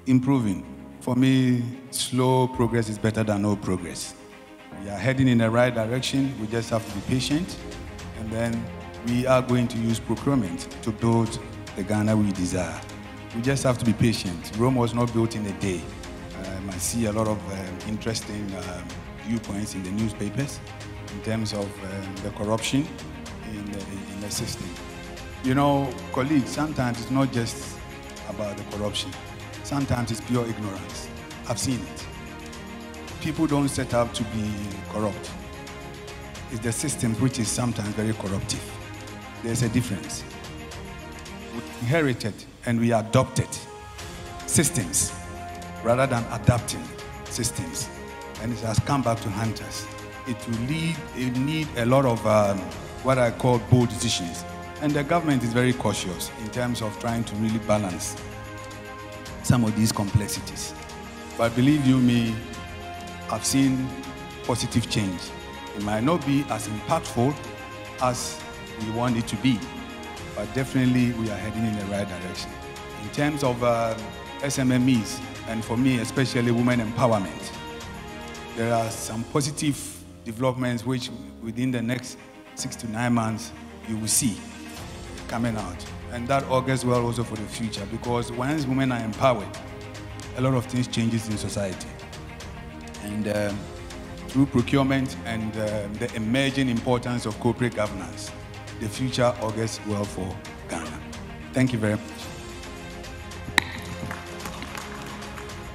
Speaker 10: improving. For me, slow progress is better than no progress. We are heading in the right direction. We just have to be patient, and then we are going to use procurement to build the Ghana we desire. We just have to be patient. Rome was not built in a day. I see a lot of interesting viewpoints in the newspapers in terms of the corruption in the system. Colleagues, sometimes it's not just about the corruption. Sometimes it's pure ignorance. I've seen it. People don't set up to be corrupt. It's the system which is sometimes very corruptive. There's a difference. We inherited and we adopted systems rather than adapting systems, and it has come back to haunt us. It need a lot of what I call bold decisions, and the government is very cautious in terms of trying to really balance some of these complexities. But believe you me, I've seen positive change. It might not be as impactful as we want it to be, but definitely we are heading in the right direction. In terms of SMMEs, and for me, especially women empowerment, there are some positive developments which within the next 6 to 9 months you will see coming out. And that augurs well also for the future, because once women are empowered, a lot of things changes in society. And through procurement and the emerging importance of corporate governance, the future augurs well for Ghana. Thank you very much.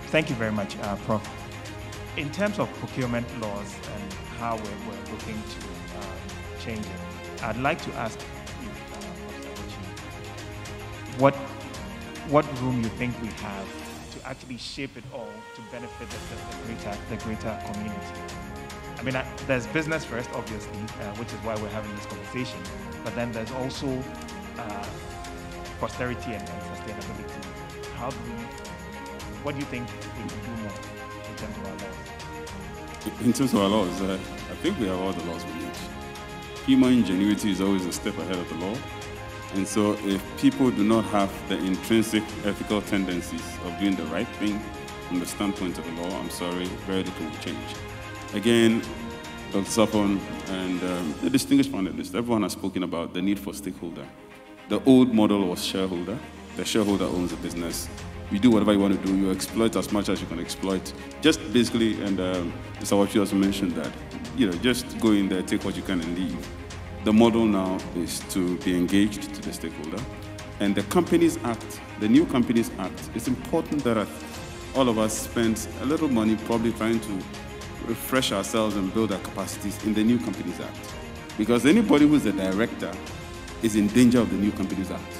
Speaker 9: Thank you very much, Prof. In terms of procurement laws and how we're looking to change it, I'd like to ask you, what room you think we have to actually shape it all to benefit the greater community. I mean, there's business first, obviously, which is why we're having this conversation, but then there's also posterity and sustainability. What do you think we can do more in terms of our laws?
Speaker 8: In terms of our laws, I think we have all the laws we need. Human ingenuity is always a step ahead of the law. And so if people do not have the intrinsic ethical tendencies of doing the right thing from the standpoint of the law, I'm sorry, very little will change. Again, Dr. Sapon and the distinguished panelists, everyone has spoken about the need for stakeholder. The old model was shareholder. The shareholder owns the business. You do whatever you want to do. You exploit as much as you can exploit. Just basically, and Mr. Wachi also mentioned that, just go in there, take what you can and leave. The model now is to be engaged to the stakeholder. And the Companies Act, the new Companies Act, it's important that all of us spend a little money probably trying to refresh ourselves and build our capacities in the new Companies Act. Because anybody who's a director is in danger of the new Companies Act.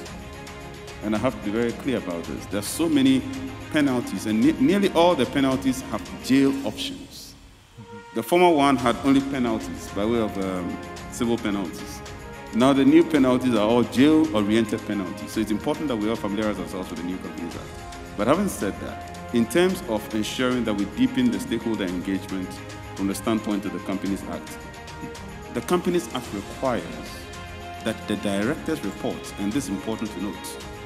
Speaker 8: And I have to be very clear about this. There's so many penalties, and nearly all the penalties have jail options. The former one had only penalties by way of civil penalties. Now the new penalties are all jail-oriented penalties. So it's important that we all familiarize ourselves with the new Companies Act. But having said that, in terms of ensuring that we deepen the stakeholder engagement from the standpoint of the Companies Act, the Companies Act requires that the director's report, and this is important to note,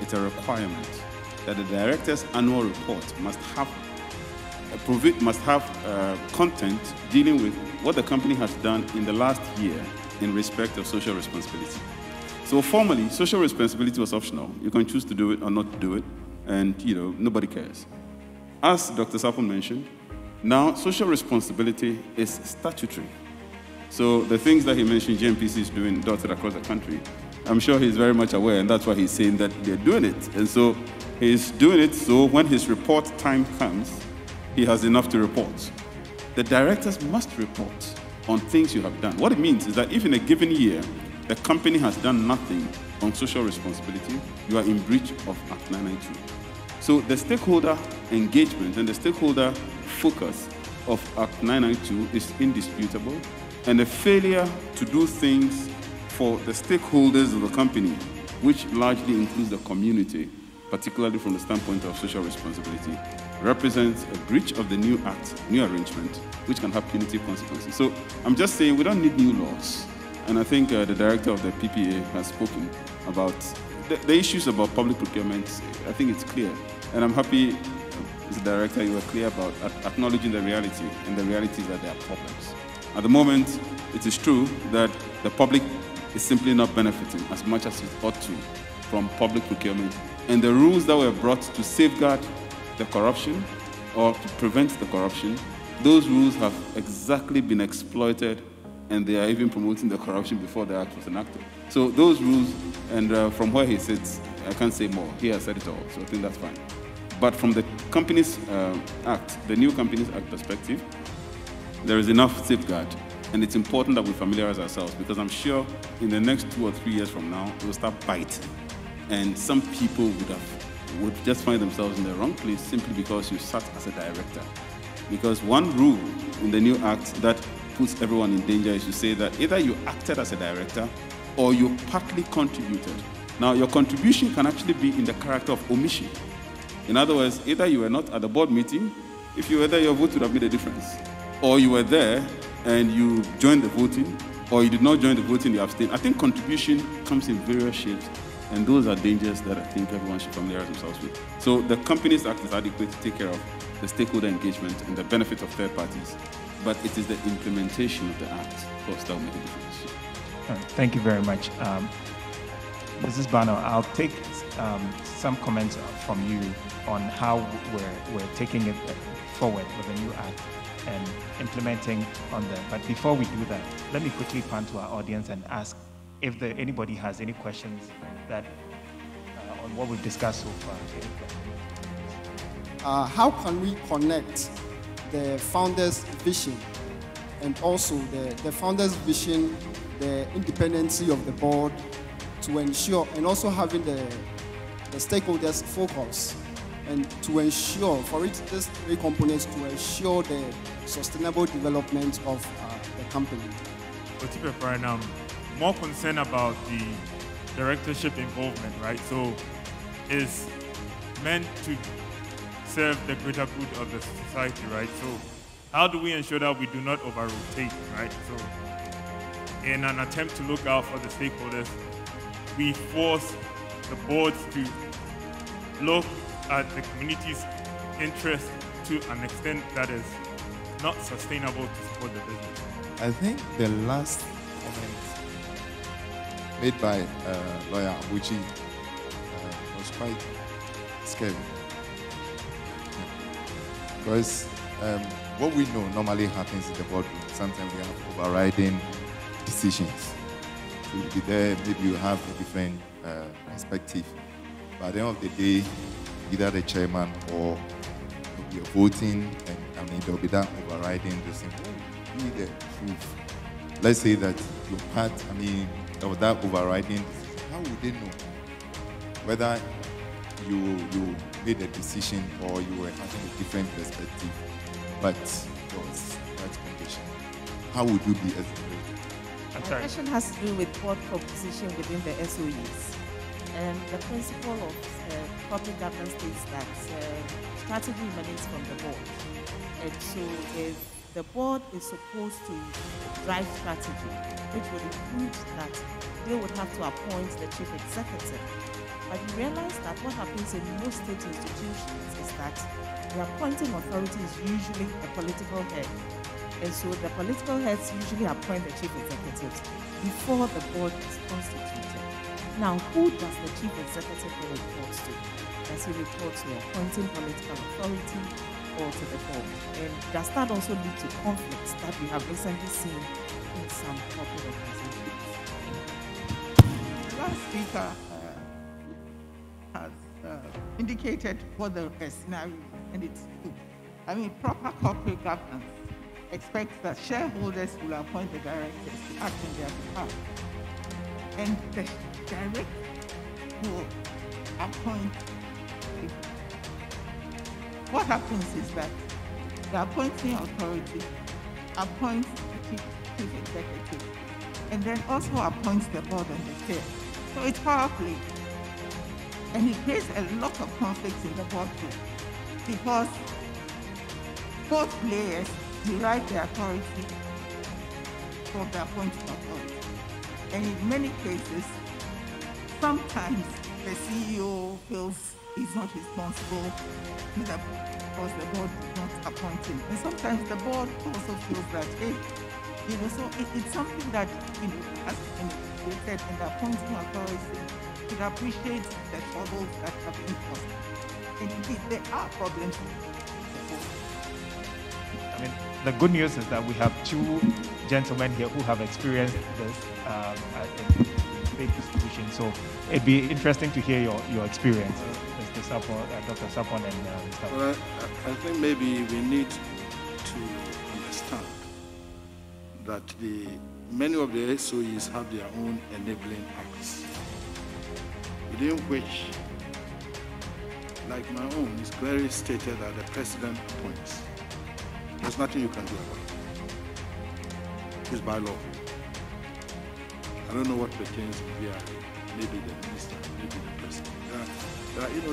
Speaker 8: it's a requirement that the director's annual report must have content dealing with what the company has done in the last year in respect of social responsibility. So formally, social responsibility was optional. You can choose to do it or not do it, and nobody cares. As Dr. Sapon mentioned, now social responsibility is statutory. So the things that he mentioned GMPC is doing dotted across the country, I'm sure he's very much aware, and that's why he's saying that they're doing it. And so he's doing it so when his report time comes, he has enough to report. The directors must report on things you have done. What it means is that if in a given year, the company has done nothing on social responsibility, you are in breach of Act 992. So the stakeholder engagement and the stakeholder focus of Act 992 is indisputable, and the failure to do things for the stakeholders of the company, which largely includes the community, particularly from the standpoint of social responsibility, represents a breach of the new act, new arrangement, which can have punitive consequences. So I'm just saying we don't need new laws. And I think the director of the PPA has spoken about the issues about public procurement. I think it's clear. And I'm happy, as a director, you were clear about acknowledging the reality, and the reality is that there are problems. At the moment, it is true that the public is simply not benefiting as much as it ought to from public procurement. And the rules that were brought to safeguard the corruption or to prevent the corruption, those rules have exactly been exploited, and they are even promoting the corruption before the act was enacted. So those rules, and from where he sits, I can't say more. He has said it all, so I think that's fine. But from the Companies Act, the new Companies Act perspective, there is enough safeguard. And it's important that we familiarize ourselves, because I'm sure in the next 2 or 3 years from now, it will start biting. And some people would just find themselves in the wrong place simply because you sat as a director. Because one rule in the new act that puts everyone in danger is to say that either you acted as a director or you partly contributed. Now, your contribution can actually be in the character of omission. In other words, either you were not at the board meeting, if you were there, your vote would have made a difference. Or you were there and you joined the voting, or you did not join the voting, you abstained. I think contribution comes in various shapes, and those are dangers that I think everyone should familiarize themselves with. So the Companies Act is adequate to take care of the stakeholder engagement and the benefit of third parties, but it is the implementation of the act, of course, that will make a difference.
Speaker 9: Thank you very much. Mrs. Bano, I'll take some comments from you on how we're taking it forward with the new act and implementing on them. But before we do that, let me quickly pan to our audience and ask if anybody has any questions that on what we've discussed so far.
Speaker 11: How can we connect the founder's vision and also the founder's vision the independency of the board to ensure, and also having the stakeholders focus, and to ensure, for these three components, to ensure the sustainable development of the company.
Speaker 12: Right now, I'm more concerned about the directorship involvement, right? So it's meant to serve the greater good of the society, right? So how do we ensure that we do not over-rotate, right? So in an attempt to look out for the stakeholders, we force the boards to look at the community's interest to an extent that is not sustainable to support the business.
Speaker 13: I think the last comment made by lawyer Abuchi was quite scary. Because what we know normally happens in the boardroom, sometimes we have overriding decisions. So you'll be there, maybe you have a different perspective. But at the end of the day, either the chairman or you'll be voting, and there'll be that overriding decision. What will be the proof? Let's say that your part, of that overriding decision, how would they know whether you made a decision or you were having a different perspective, but there was that condition? How would you be estimated?
Speaker 14: My question has to do with board composition within the SOEs. And the principle of corporate governance states that strategy emanates from the board. And so if the board is supposed to drive strategy, which would include that they would have to appoint the chief executive. But you realize that what happens in most state institutions is that the appointing authority is usually a political head. And so the political heads usually appoint the chief executives before the board is constituted. Now, who does the chief executive report to? Does he report to the appointing political authority or to the board? And does that also lead to conflicts that we have recently seen in some corporate organizations?
Speaker 2: The last speaker has indicated what the scenario is, and it's good. Proper corporate governance expects that shareholders will appoint the directors to act on their behalf. And the director will appoint people. What happens is that the appointing authority appoints the chief executive and then also appoints the board and the chair. So it's power play. And it creates a lot of conflicts in the boardroom because both players derive their authority from the appointing authority. And in many cases, sometimes the CEO feels he's not responsible because the board did not appoint him. And sometimes the board also feels that, hey, so it's something that, has to be integrated, and the appointing authority should appreciate the troubles that have been caused. And indeed, there are problems with the board.
Speaker 9: The good news is that we have two gentlemen here who have experienced this in big institutions. So it'd be interesting to hear your experience, Mr. Sapon, Dr. Sapon, and Mr.
Speaker 5: Well, I think maybe we need to understand that many of the SOEs have their own enabling acts, within which, like my own, is clearly stated that the president appoints. There's nothing you can do about it. It's by law. I don't know what pertains via maybe the minister, maybe the president.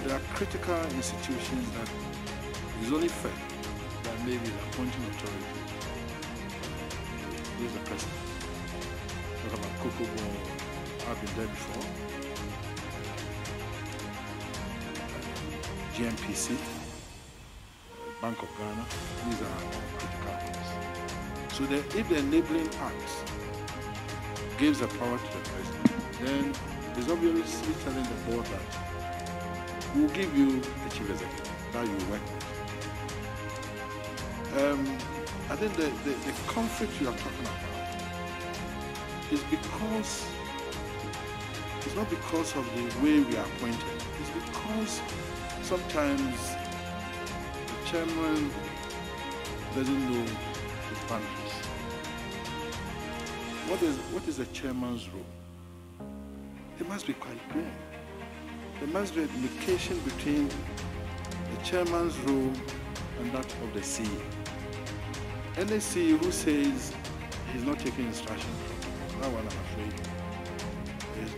Speaker 5: There are critical institutions that it's only fair that maybe the appointing authority is the president. Talk about Kokobo, I've been there before. GMPC. Bank of Ghana, these are all critical ones. So if the enabling act gives the power to the president, then it's obviously telling the board that we'll give you the chief executive that you work with. I think the conflict you are talking about is because it's not because of the way we are appointed. It's because sometimes chairman doesn't know his boundaries. what is the chairman's role? It must be quite clear. There must be a communication between the chairman's role and that of the CEO. Any CEO who says he's not taking instruction from that one, I'm afraid,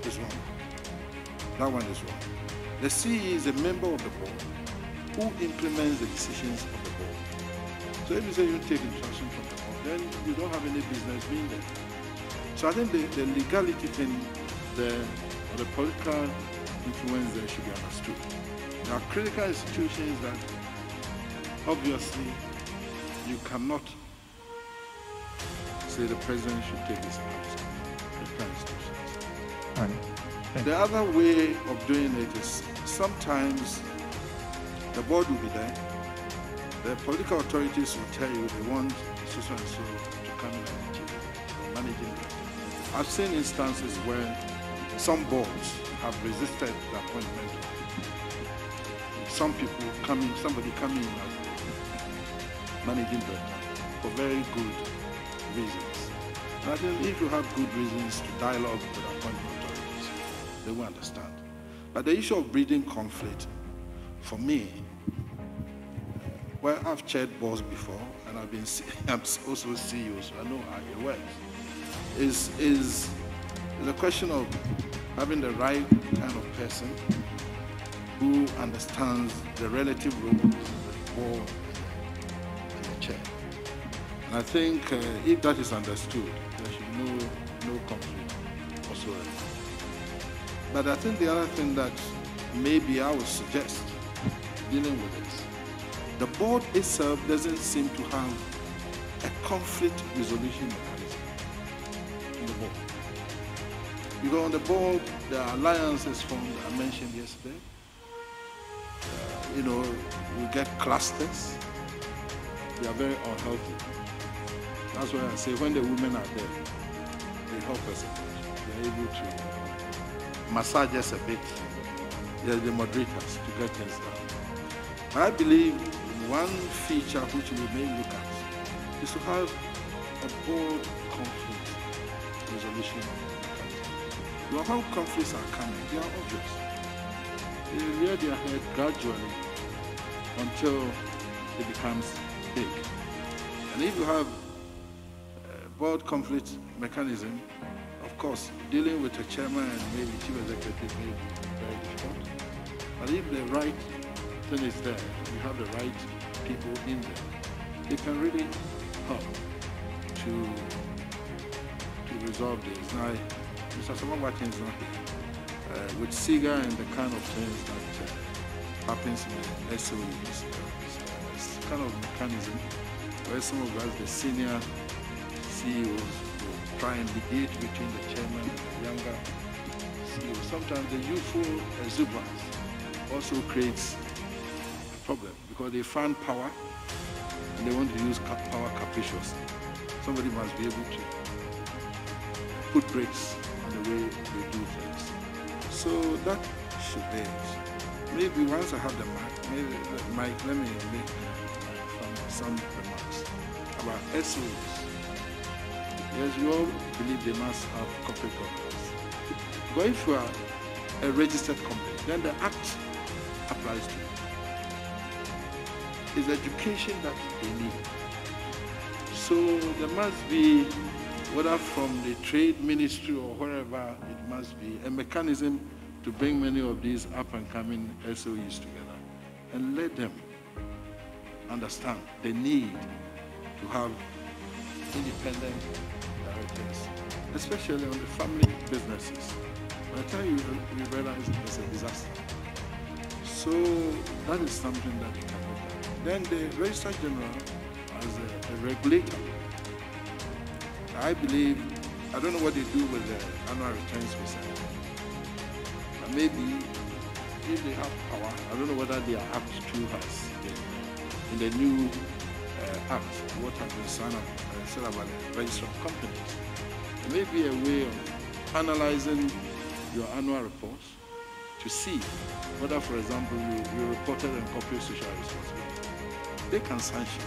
Speaker 5: is wrong. That one is wrong. The CEO is a member of the board who implements the decisions of the board. So if you say you take instruction from the board, then you don't have any business being there. So I think the legality thing there, or the political influence there should be understood. There are critical institutions that obviously you cannot say the president should take this out. Critical institutions.
Speaker 9: Right.
Speaker 5: The other way of doing it is sometimes the board will be there. The political authorities will tell you they want so and so to come in and chief or managing director. I've seen instances where some boards have resisted the appointment of somebody coming in as managing director for very good reasons. And I think if you have good reasons to dialogue with appointment authorities, they will understand. But the issue of breeding conflict, for me, well, I've chaired boards before, and I'm also CEO, so I know how it works, is the question of having the right kind of person who understands the relative roles of the board and the chair. And I think if that is understood, there should be no conflict whatsoever. But I think the other thing that maybe I would suggest dealing with this, the board itself doesn't seem to have a conflict resolution mechanism in the board. Because on the board, there are alliances formed, I mentioned yesterday. We get clusters. They are very unhealthy. That's why I say when the women are there, they help us a bit. They're able to massage us a bit. They're the moderators to get things done. I believe one feature which we may look at is to have a board conflict resolution mechanism. How conflicts are coming, they are obvious. They rear their head gradually until it becomes big. And if you have a board conflict mechanism, of course, dealing with a chairman and maybe chief executive may be very difficult. But if the right thing is there, you have the right people in there, it can really help to resolve this. Now, Mr. Samawati is not here. With SIGA and the kind of things that happens in the SOEs, it's kind of mechanism where some of us, the senior CEOs, will try and mediate between the chairman and the younger CEOs. Sometimes the youthful exuberance also creates a problem because they find power and they want to use power capriciously. Somebody must be able to put brakes on the way they do things. So that should be it. Maybe once I have the mic, let me make some remarks about SOEs. Yes, we all believe they must have corporate governance. But if you are a registered company, then the Act applies to you. It's education that they need. So there must be, whether from the trade ministry or wherever, it must be a mechanism to bring many of these up-and-coming SOEs together and let them understand the need to have independent directors, especially on the family businesses. By the time you realize it's a disaster. So that is something that you can look at. Then the Registrar General as a regulator, I believe, I don't know what they do with the annual returns percent. Maybe if they have power, I don't know whether they are apt to us in the new act, what has been said about the register of companies. There may be a way of analyzing your annual reports to see whether, for example, you reported on corporate social responsibility. They can sanction.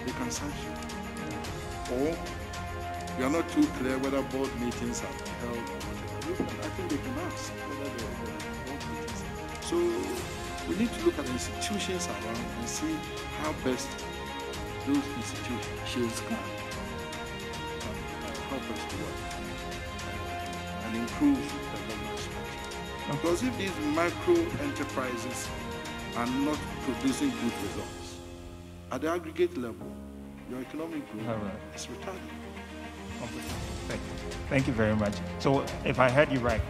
Speaker 5: They can sanction. Or we are not too clear whether board meetings have been held or whatever. I think they can ask whether there are board meetings. So we need to look at the institutions around and see how best those institutions can help us to work and improve the governance structure. Because if these micro enterprises are not producing good results, at the aggregate level, your economic growth is retarded.
Speaker 9: Thank you very much. So if I heard you right,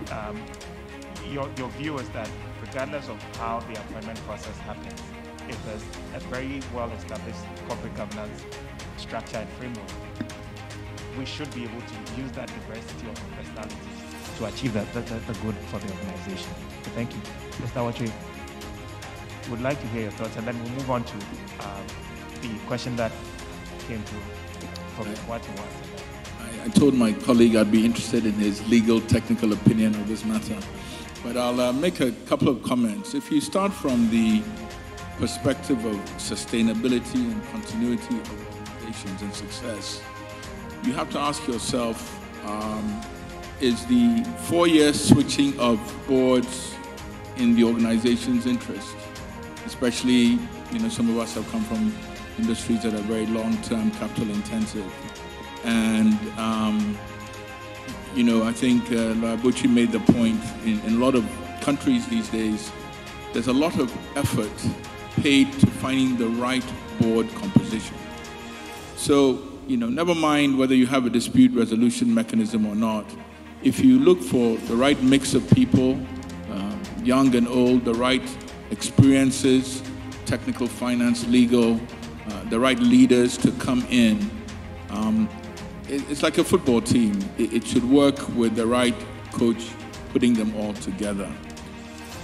Speaker 9: your view is that regardless of how the appointment process happens, if there's a very well-established corporate governance structure and framework, we should be able to use that diversity of personalities to achieve the good for the organization. So thank you. Mr. Wache, would like to hear your thoughts, and then we'll move on to the question that came through from one-to-one.
Speaker 7: I told my colleague I'd be interested in his legal technical opinion of this matter, but I'll make a couple of comments. If you start from the perspective of sustainability and continuity of organizations and success, you have to ask yourself, is the 4-year switching of boards in the organization's interest? Especially, some of us have come from industries that are very long-term, capital-intensive. And, I think Labuchi made the point, in a lot of countries these days, there's a lot of effort paid to finding the right board composition. So, never mind whether you have a dispute resolution mechanism or not, if you look for the right mix of people, young and old, the right experiences, technical, finance, legal, the right leaders to come in, it's like a football team. It should work with the right coach putting them all together.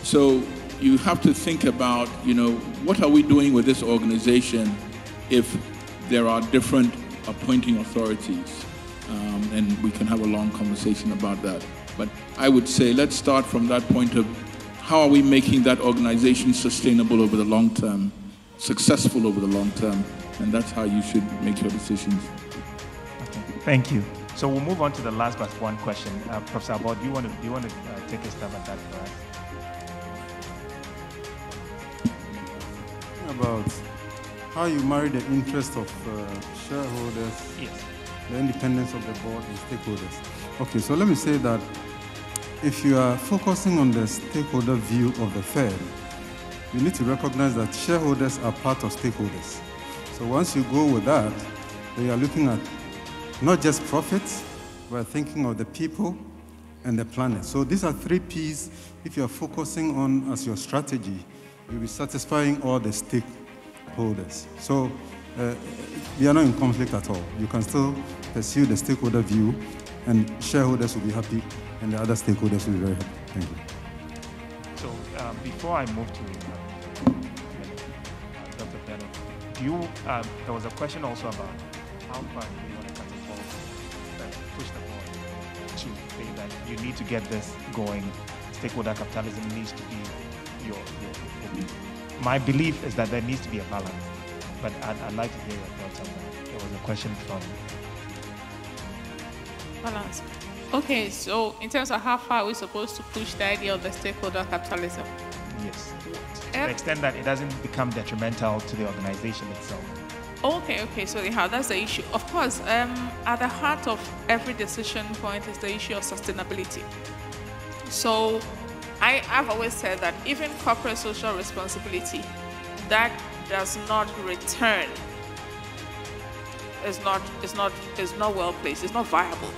Speaker 7: So you have to think about, what are we doing with this organization if there are different appointing authorities? And we can have a long conversation about that. But I would say let's start from that point of how are we making that organization sustainable over the long term, successful over the long term, and that's how you should make your decisions.
Speaker 9: Okay, thank you. So we'll move on to the last but one question. Professor Abod, do you want to take a stab at that for us?
Speaker 3: About how you marry the interest of shareholders,
Speaker 9: yes,
Speaker 3: the independence of the board and stakeholders. Okay, so let me say that if you are focusing on the stakeholder view of the firm, you need to recognize that shareholders are part of stakeholders. So once you go with that, then you are looking at not just profits, but thinking of the people and the planet. So these are 3 Ps. If you are focusing on as your strategy, you'll be satisfying all the stakeholders. So we are not in conflict at all. You can still pursue the stakeholder view, and shareholders will be happy, and the other stakeholders will be very happy. Thank you.
Speaker 9: So before I move to Dr. Bennett, there was a question also about how far do you want to catapult, push the board to say that you need to get this going. Stakeholder capitalism needs to be your my belief is that there needs to be a balance, but I'd like to hear your thoughts on that. There was a question from...
Speaker 6: Balance. Okay, so in terms of how far are we supposed to push the idea of the stakeholder capitalism?
Speaker 9: Yes. To the extent that it doesn't become detrimental to the organization itself.
Speaker 6: Okay, so that's the issue. Of course, at the heart of every decision point is the issue of sustainability. So I've always said that even corporate social responsibility that does not return is not well placed, it's not viable.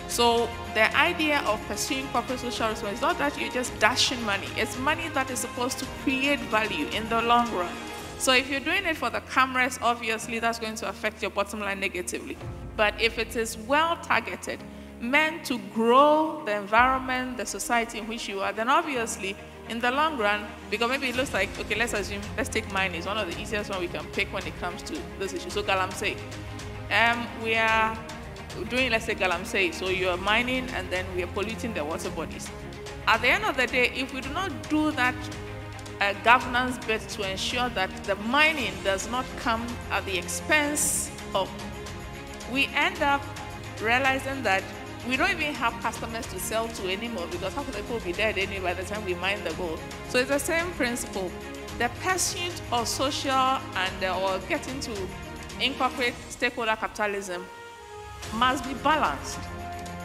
Speaker 6: So the idea of pursuing corporate social responsibility is not that you're just dashing money. It's money that is supposed to create value in the long run. So if you're doing it for the cameras, obviously that's going to affect your bottom line negatively. But if it is well targeted, meant to grow the environment, the society in which you are, then obviously in the long run, because maybe it looks like, okay, let's take mining. It's one of the easiest one we can pick when it comes to this issue. So galamsey. We are doing, let's say, galamsey. So you are mining and then we are polluting the water bodies. At the end of the day, if we do not do that governance bit to ensure that the mining does not come at the expense of, we end up realizing that we don't even have customers to sell to anymore because half of the people will be dead anyway by the time we mine the gold. So it's the same principle. The pursuit of social and or getting to incorporate stakeholder capitalism must be balanced.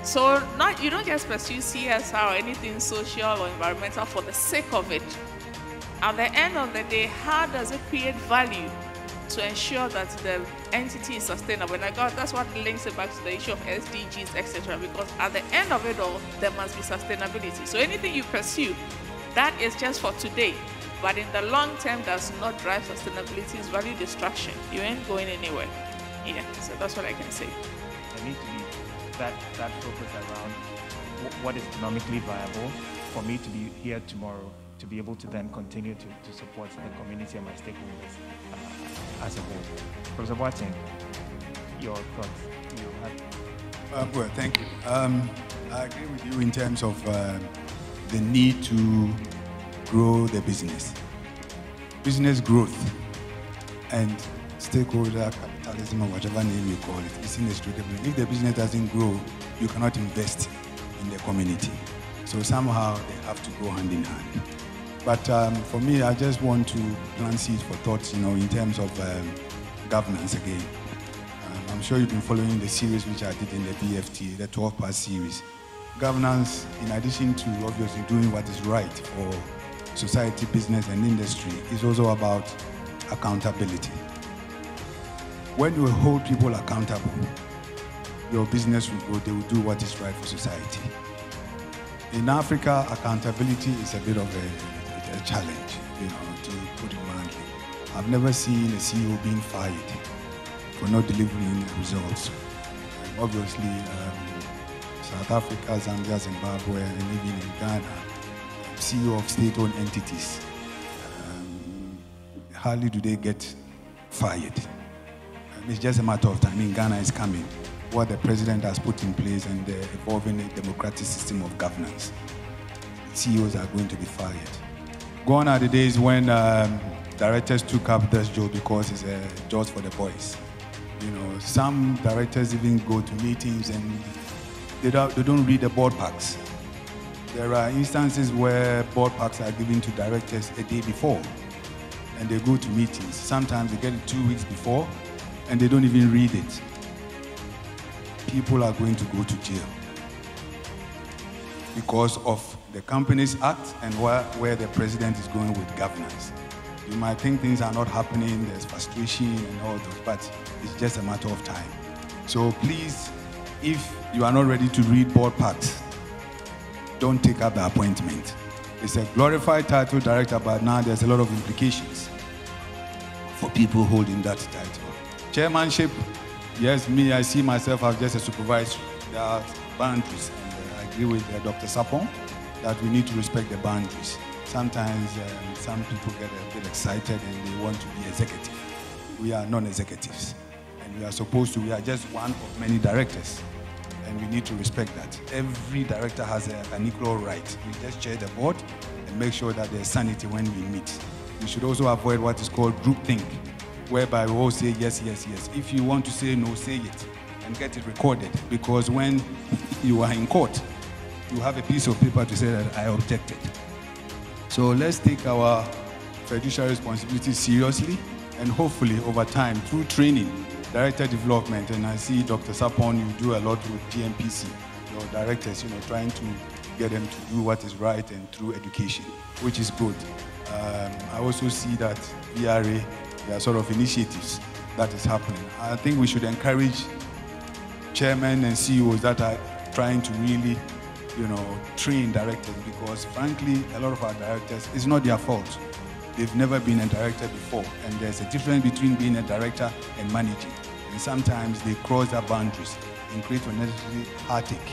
Speaker 6: So you don't just pursue CSR or anything social or environmental for the sake of it. At the end of the day, how does it create value to ensure that the entity is sustainable? And that's what links it back to the issue of SDGs, etc. Because at the end of it all, there must be sustainability. So anything you pursue, that is just for today. But in the long term, does not drive sustainability, it's value destruction. You ain't going anywhere. Yeah, so that's what I can say.
Speaker 9: There needs to be that focus around what is economically viable for me to be here tomorrow, to be able to then continue to support the community and my stakeholders as a whole. Professor Boateng, your thoughts?
Speaker 10: Well, thank you. I agree with you in terms of the need to grow the business. Business growth and stakeholder capitalism, or whatever name you call it, is inextricable. If the business doesn't grow, you cannot invest in the community. So somehow they have to go hand in hand. But for me, I just want to plant seeds for thoughts, in terms of governance again. I'm sure you've been following the series which I did in the BFT, the 12-part series. Governance, in addition to obviously doing what is right for society, business, and industry, is also about accountability. When you hold people accountable, your business will grow, they will do what is right for society. In Africa, accountability is a bit of a challenge, to put it mildly. I've never seen a CEO being fired for not delivering results. Obviously, South Africa, Zambia, Zimbabwe, and even in Ghana, CEO of state-owned entities, hardly do they get fired. It's just a matter of time. In Ghana is coming. What the president has put in place and the evolving democratic system of governance, CEOs are going to be fired. Gone are the days when directors took up this job because it's a job for the boys. Some directors even go to meetings and they don't read the board packs. There are instances where board packs are given to directors a day before, and they go to meetings. Sometimes they get it 2 weeks before, and they don't even read it. People are going to go to jail because of the Companies Act and where the president is going with governance. You might think things are not happening, there's frustration and all those, but it's just a matter of time. So please, if you are not ready to read board packs, don't take up the appointment. It's a glorified title, director, but now there's a lot of implications for people holding that title. Chairmanship, yes, I see myself as just a supervisor. There are boundaries, and I agree with Dr. Sapon that we need to respect the boundaries. Sometimes some people get a bit excited and they want to be executive. We are non-executives, and we are just one of many directors, and we need to respect that. Every director has an equal right. We just chair the board and make sure that there's sanity when we meet. We should also avoid what is called groupthink, whereby we all say yes, yes, yes. If you want to say no, say it and get it recorded, because when you are in court, you have a piece of paper to say that I objected. So let's take our fiduciary responsibility seriously, and hopefully over time, through training, director development, and I see Dr. Sapon, you do a lot with GMPC, your directors, trying to get them to do what is right and through education, which is good. I also see that VRA, there are sort of initiatives that is happening. I think we should encourage chairmen and CEOs that are trying to really, train directors, because frankly, a lot of our directors, it's not their fault. They've never been a director before, and there's a difference between being a director and managing. And sometimes they cross their boundaries and create unnecessary heartache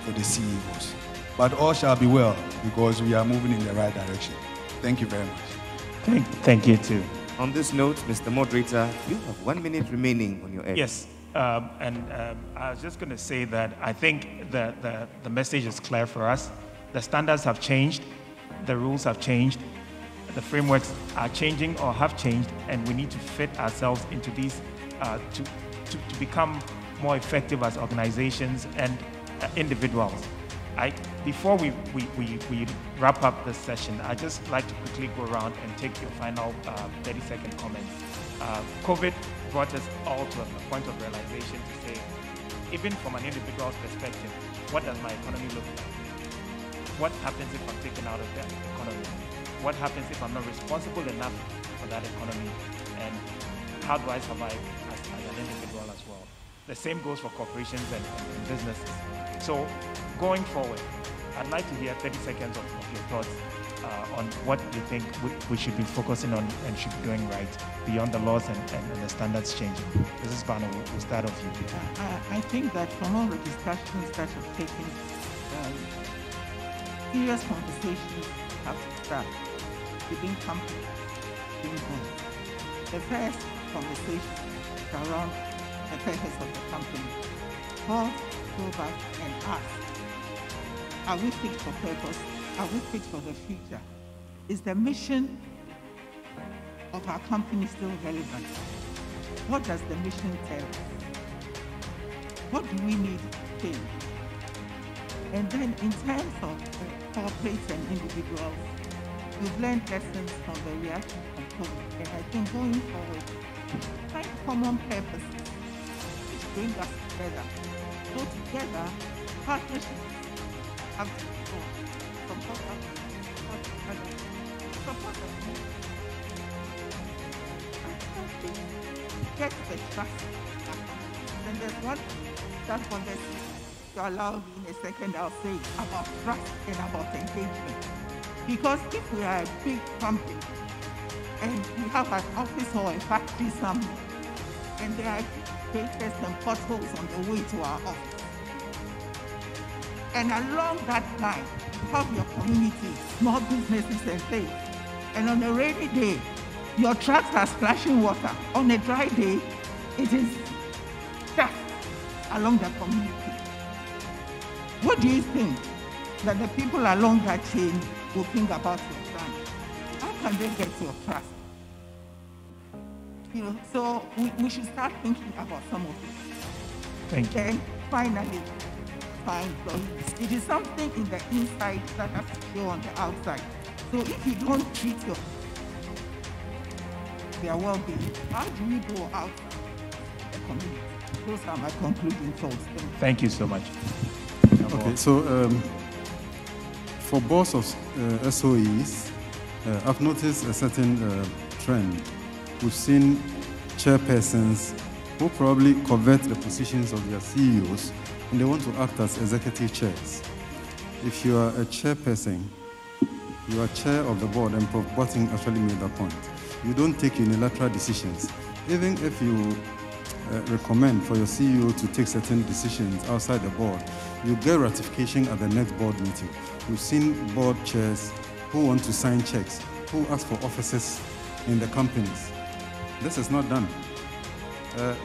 Speaker 10: for the CEOs. But all shall be well, because we are moving in the right direction. Thank you very much.
Speaker 9: Thank you too.
Speaker 1: On this note, Mr. Moderator, you have 1 minute remaining on your end.
Speaker 9: Yes, I was just going to say that I think the message is clear for us. The standards have changed, the rules have changed, the frameworks are changing or have changed, and we need to fit ourselves into these to become more effective as organizations and individuals. Before we wrap up this session, I'd just like to quickly go around and take your final 30-second comments. COVID brought us all to a point of realization to say, even from an individual's perspective, what does my economy look like? What happens if I'm taken out of that economy? What happens if I'm not responsible enough for that economy? And how do I survive as an individual as well? The same goes for corporations and businesses. So going forward, I'd like to hear 30 seconds of your thoughts on what you think we should be focusing on and should be doing right beyond the laws and the standards changing. Mrs. Bano, we'll start off you.
Speaker 2: I think that from all the discussions that have taken, serious conversations have to start within companies, within homes. The first conversation is around the purpose of the company. Both go back and ask, are we fit for purpose? Are we fit for the future? Is the mission of our company still relevant? What does the mission tell us? What do we need to change? And then in terms of corporates and individuals, we've learned lessons from the reaction from COVID. And I think going forward, find common purposes which bring us together. So together, partnerships have to be formed. Support us, support each other, support the community. Get the trust. And there's one that bothers me. To allow me in a second, I'll say about trust and about engagement. Because if we are a big company and we have an office or a factory somewhere, and there are craters and potholes on the way to our office, and along that line, you have your community, small businesses and things, and on a rainy day, your trucks are splashing water. On a dry day, it is dust along the community. What do you think that the people along that chain will think about your brand? How can they get your trust? You know, so we should start thinking about some of this.
Speaker 9: Thank you.
Speaker 2: Then finally, find employees. It is something in the inside that has to show on the outside. So if you don't treat their well-being, how do you go out the community? Those are my concluding thoughts.
Speaker 9: Thank you so much.
Speaker 3: Okay, so for boards of SOEs, I've noticed a certain trend. We've seen chairpersons who probably covet the positions of their CEOs and they want to act as executive chairs. If you are a chairperson, you are chair of the board, and Prof. Botting actually made that point. You don't take unilateral decisions. Even if you recommend for your CEO to take certain decisions outside the board, you get ratification at the next board meeting. We've seen board chairs who want to sign checks, who ask for offices in the companies. This is not done.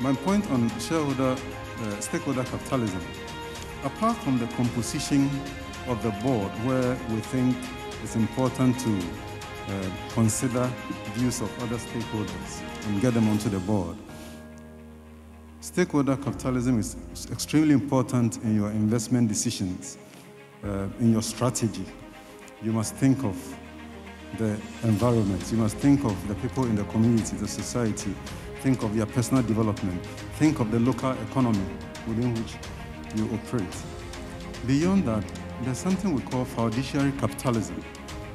Speaker 3: My point on stakeholder capitalism, apart from the composition of the board, where we think it's important to consider views of other stakeholders and get them onto the board, stakeholder capitalism is extremely important in your investment decisions, in your strategy. You must think of the environment. You must think of the people in the community, the society. Think of your personal development. Think of the local economy within which you operate. Beyond that, there's something we call fiduciary capitalism.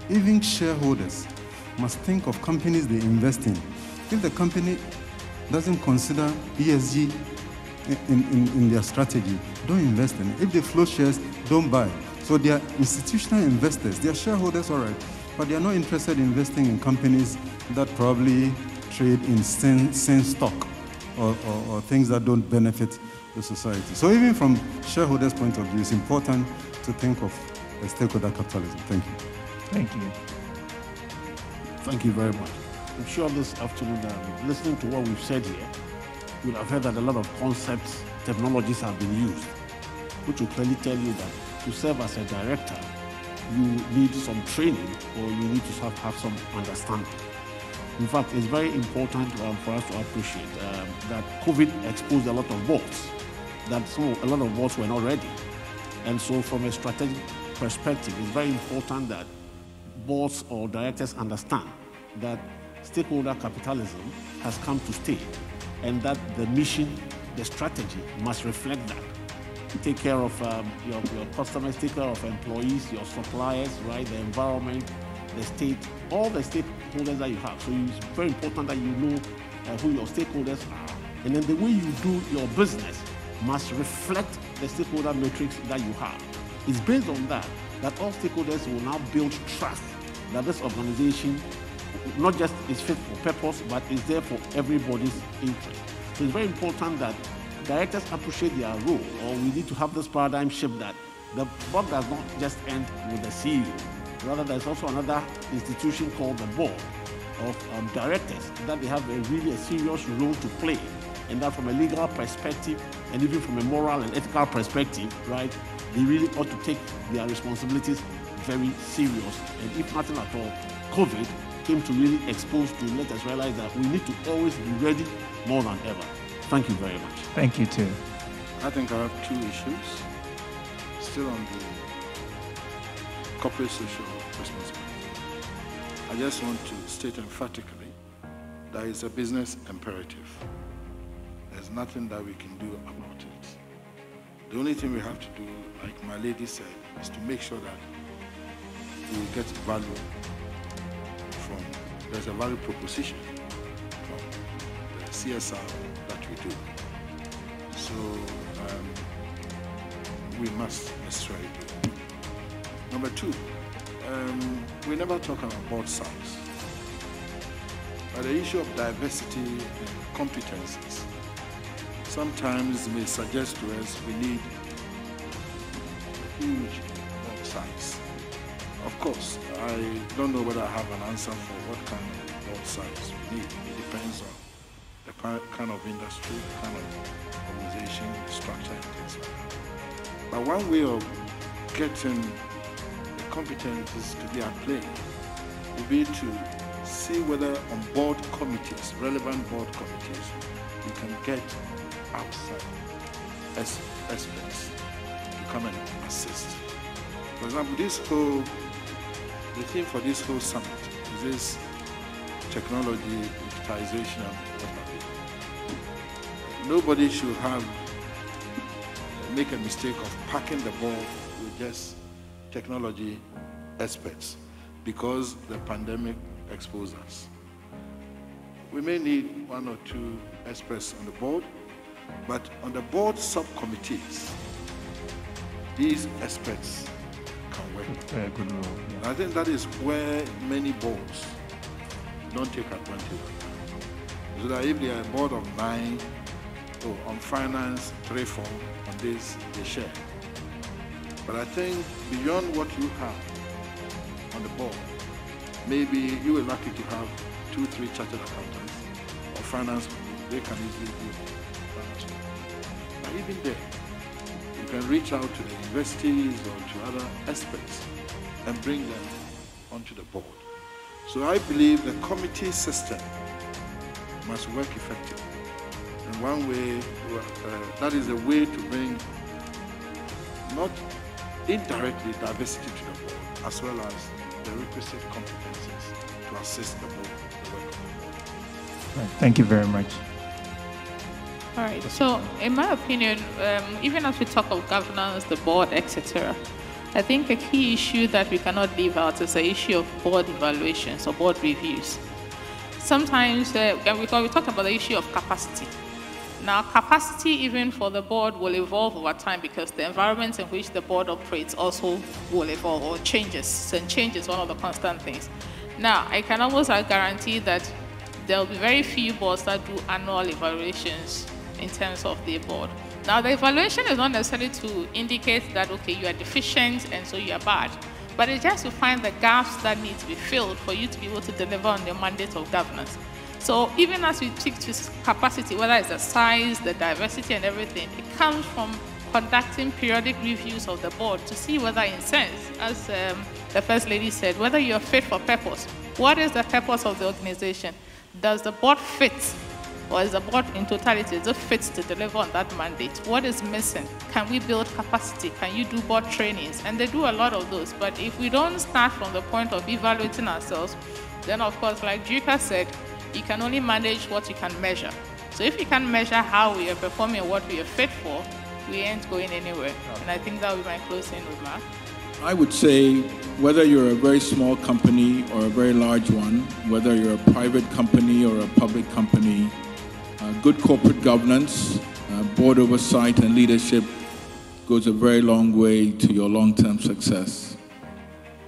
Speaker 3: Even shareholders must think of companies they invest in. If the company doesn't consider ESG in their strategy, don't invest in it. If they float shares, don't buy. So they are institutional investors. They are shareholders, all right, but they are not interested in investing in companies that probably trade in sin stock or things that don't benefit the society. So even from shareholders' point of view, it's important to think of a stakeholder capitalism. Thank you.
Speaker 9: Thank you.
Speaker 4: Thank you very much. I'm sure this afternoon, listening to what we've said here, you'll have heard that a lot of concepts, technologies have been used, which will clearly tell you that to serve as a director, you need some training or you need to have some understanding. In fact, it's very important for us to appreciate that COVID exposed a lot of boards that a lot of boards were not ready. And so from a strategic perspective, it's very important that boards or directors understand that stakeholder capitalism has come to stay, and that the mission, the strategy must reflect that. Take care of your customers, take care of employees, your suppliers, right, the environment, the state, all the stakeholders that you have. So it's very important that you know who your stakeholders are. And then the way you do your business must reflect the stakeholder matrix that you have. It's based on that all stakeholders will now build trust that this organization not just is fit for purpose, but is there for everybody's interest. So it's very important that directors appreciate their role, or we need to have this paradigm shift that the board does not just end with the CEO. Rather, there's also another institution called the board of directors, that they have really a serious role to play. And that from a legal perspective, and even from a moral and ethical perspective, right, they really ought to take their responsibilities very serious. And if nothing at all, COVID came to really expose, to let us realize that we need to always be ready more than ever. Thank you very much.
Speaker 9: Thank you too.
Speaker 5: I think I have two issues still on the corporate social responsibility. I just want to state emphatically that it's a business imperative. There's nothing that we can do about it. The only thing we have to do, like my lady said, is to make sure that we get value from, there's a value proposition from the CSR that we do. So we must necessarily do it. Number two, we never talk about board size. But the issue of diversity and competencies sometimes may suggest to us we need a huge board size. Of course, I don't know whether I have an answer for what kind of board size we need. It depends on the kind of industry, the kind of organization, structure, and things like that. But one way of getting the competencies to be at play would be to see whether on board committees, relevant board committees, we can get outside experts to come and assist. For example, the theme for this whole summit is this technology, digitization, and what have you. Nobody should make a mistake of packing the board with just technology experts because the pandemic exposed us. We may need one or two experts on the board, but on the board subcommittees, these experts can work.
Speaker 9: Very good role. Yeah.
Speaker 5: I think that is where many boards don't take advantage of that. So that if they are a board of 9, on finance, 3, 4, on this, they share. But I think beyond what you have on the board, maybe you were lucky to have 2, 3 chartered accountants or finance people. They can easily do finance work. But even there, you can reach out to the universities or to other experts and bring them onto the board. So I believe the committee system must work effectively. And one way, that is a way to bring not indirectly diversity to the board, as well as the requisite competencies to assist the board in the work of the board.
Speaker 9: Right. Thank you very much.
Speaker 6: All right. So, in my opinion, even as we talk of governance, the board, etc., I think a key issue that we cannot leave out is the issue of board evaluations or board reviews. Sometimes, we talk about the issue of capacity. Now, capacity even for the board will evolve over time because the environment in which the board operates also will evolve or changes, and change is one of the constant things. Now, I can almost guarantee that there will be very few boards that do annual evaluations in terms of the board. Now, the evaluation is not necessarily to indicate that, okay, you are deficient and so you are bad, but it's just to find the gaps that need to be filled for you to be able to deliver on the mandate of governance. So even as we speak to capacity, whether it's the size, the diversity and everything, it comes from conducting periodic reviews of the board to see whether in sense, as the First Lady said, whether you're fit for purpose. What is the purpose of the organization? Does the board fit Or is the board in totality, is it fit to deliver on that mandate? What is missing? Can we build capacity? Can you do board trainings? And they do a lot of those. But if we don't start from the point of evaluating ourselves, then of course, like Juka said, you can only manage what you can measure. So if you can measure how we are performing, what we are fit for, we ain't going anywhere. And I think that will be my closing remark.
Speaker 7: I would say whether you're a very small company or a very large one, whether you're a private company or a public company, good corporate governance, board oversight and leadership goes a very long way to your long-term success.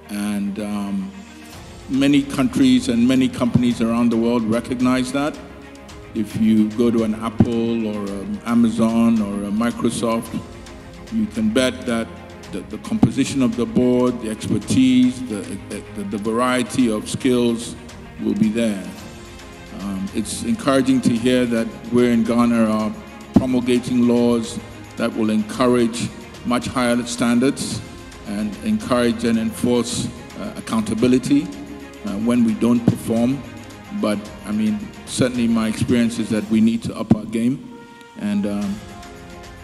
Speaker 7: And many countries and many companies around the world recognize that. If you go to an Apple or an Amazon or a Microsoft, you can bet that the composition of the board, the expertise, the variety of skills will be there. It's encouraging to hear that we're in Ghana are promulgating laws that will encourage much higher standards and encourage and enforce accountability when we don't perform. But I mean, certainly my experience is that we need to up our game, and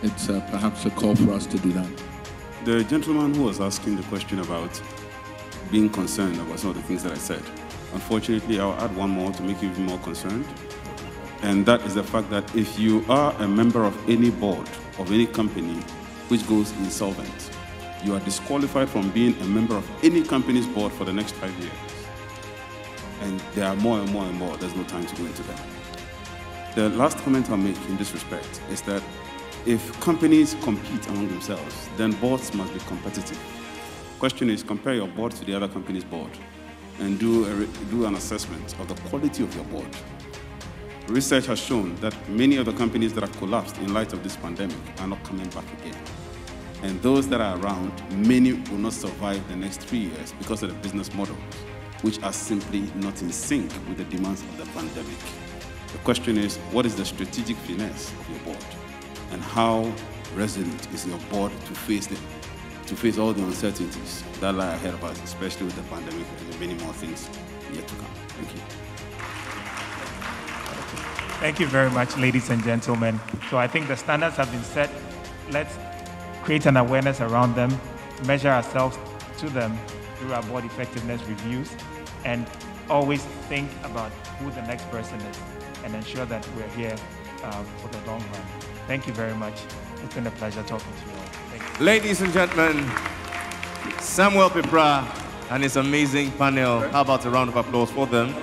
Speaker 7: it's perhaps a call for us to do that.
Speaker 8: The gentleman who was asking the question about being concerned about some of the things that I said, unfortunately, I'll add one more to make you even more concerned. And that is the fact that if you are a member of any board of any company which goes insolvent, you are disqualified from being a member of any company's board for the next 5 years. And there are more and more and more. There's no time to go into that. The last comment I'll make in this respect is that if companies compete among themselves, then boards must be competitive. Question is, compare your board to the other company's board and do an assessment of the quality of your board. Research has shown that many of the companies that have collapsed in light of this pandemic are not coming back again. And those that are around, many will not survive the next 3 years because of the business models, which are simply not in sync with the demands of the pandemic. The question is, what is the strategic finesse of your board? And how resolute is your board to face all the uncertainties that lie ahead of us, especially with the pandemic and the many more things yet to come? Thank you.
Speaker 9: Thank you very much, ladies and gentlemen. So I think the standards have been set. Let's create an awareness around them, measure ourselves to them through our board effectiveness reviews, and always think about who the next person is and ensure that we're here for the long run. Thank you very much. It's been a pleasure talking to you all. Thank you.
Speaker 1: Ladies and gentlemen, Samuel Pipra and his amazing panel. How about a round of applause for them?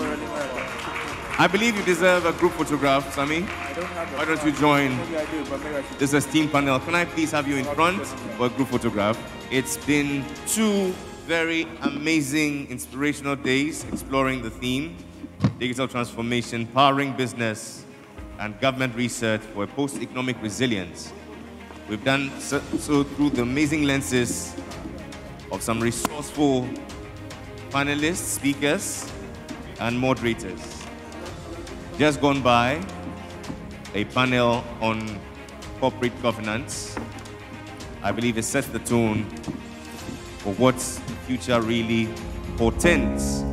Speaker 1: I believe you deserve a group photograph, Sami. Why don't you join this esteemed panel? Can I please have you in front for a group photograph? It's been 2 very amazing, inspirational days exploring the theme, digital transformation, powering business and government research for a post-economic resilience. We've done so through the amazing lenses of some resourceful panelists, speakers, and moderators. Just gone by, a panel on corporate governance. I believe it sets the tone for what the future really portends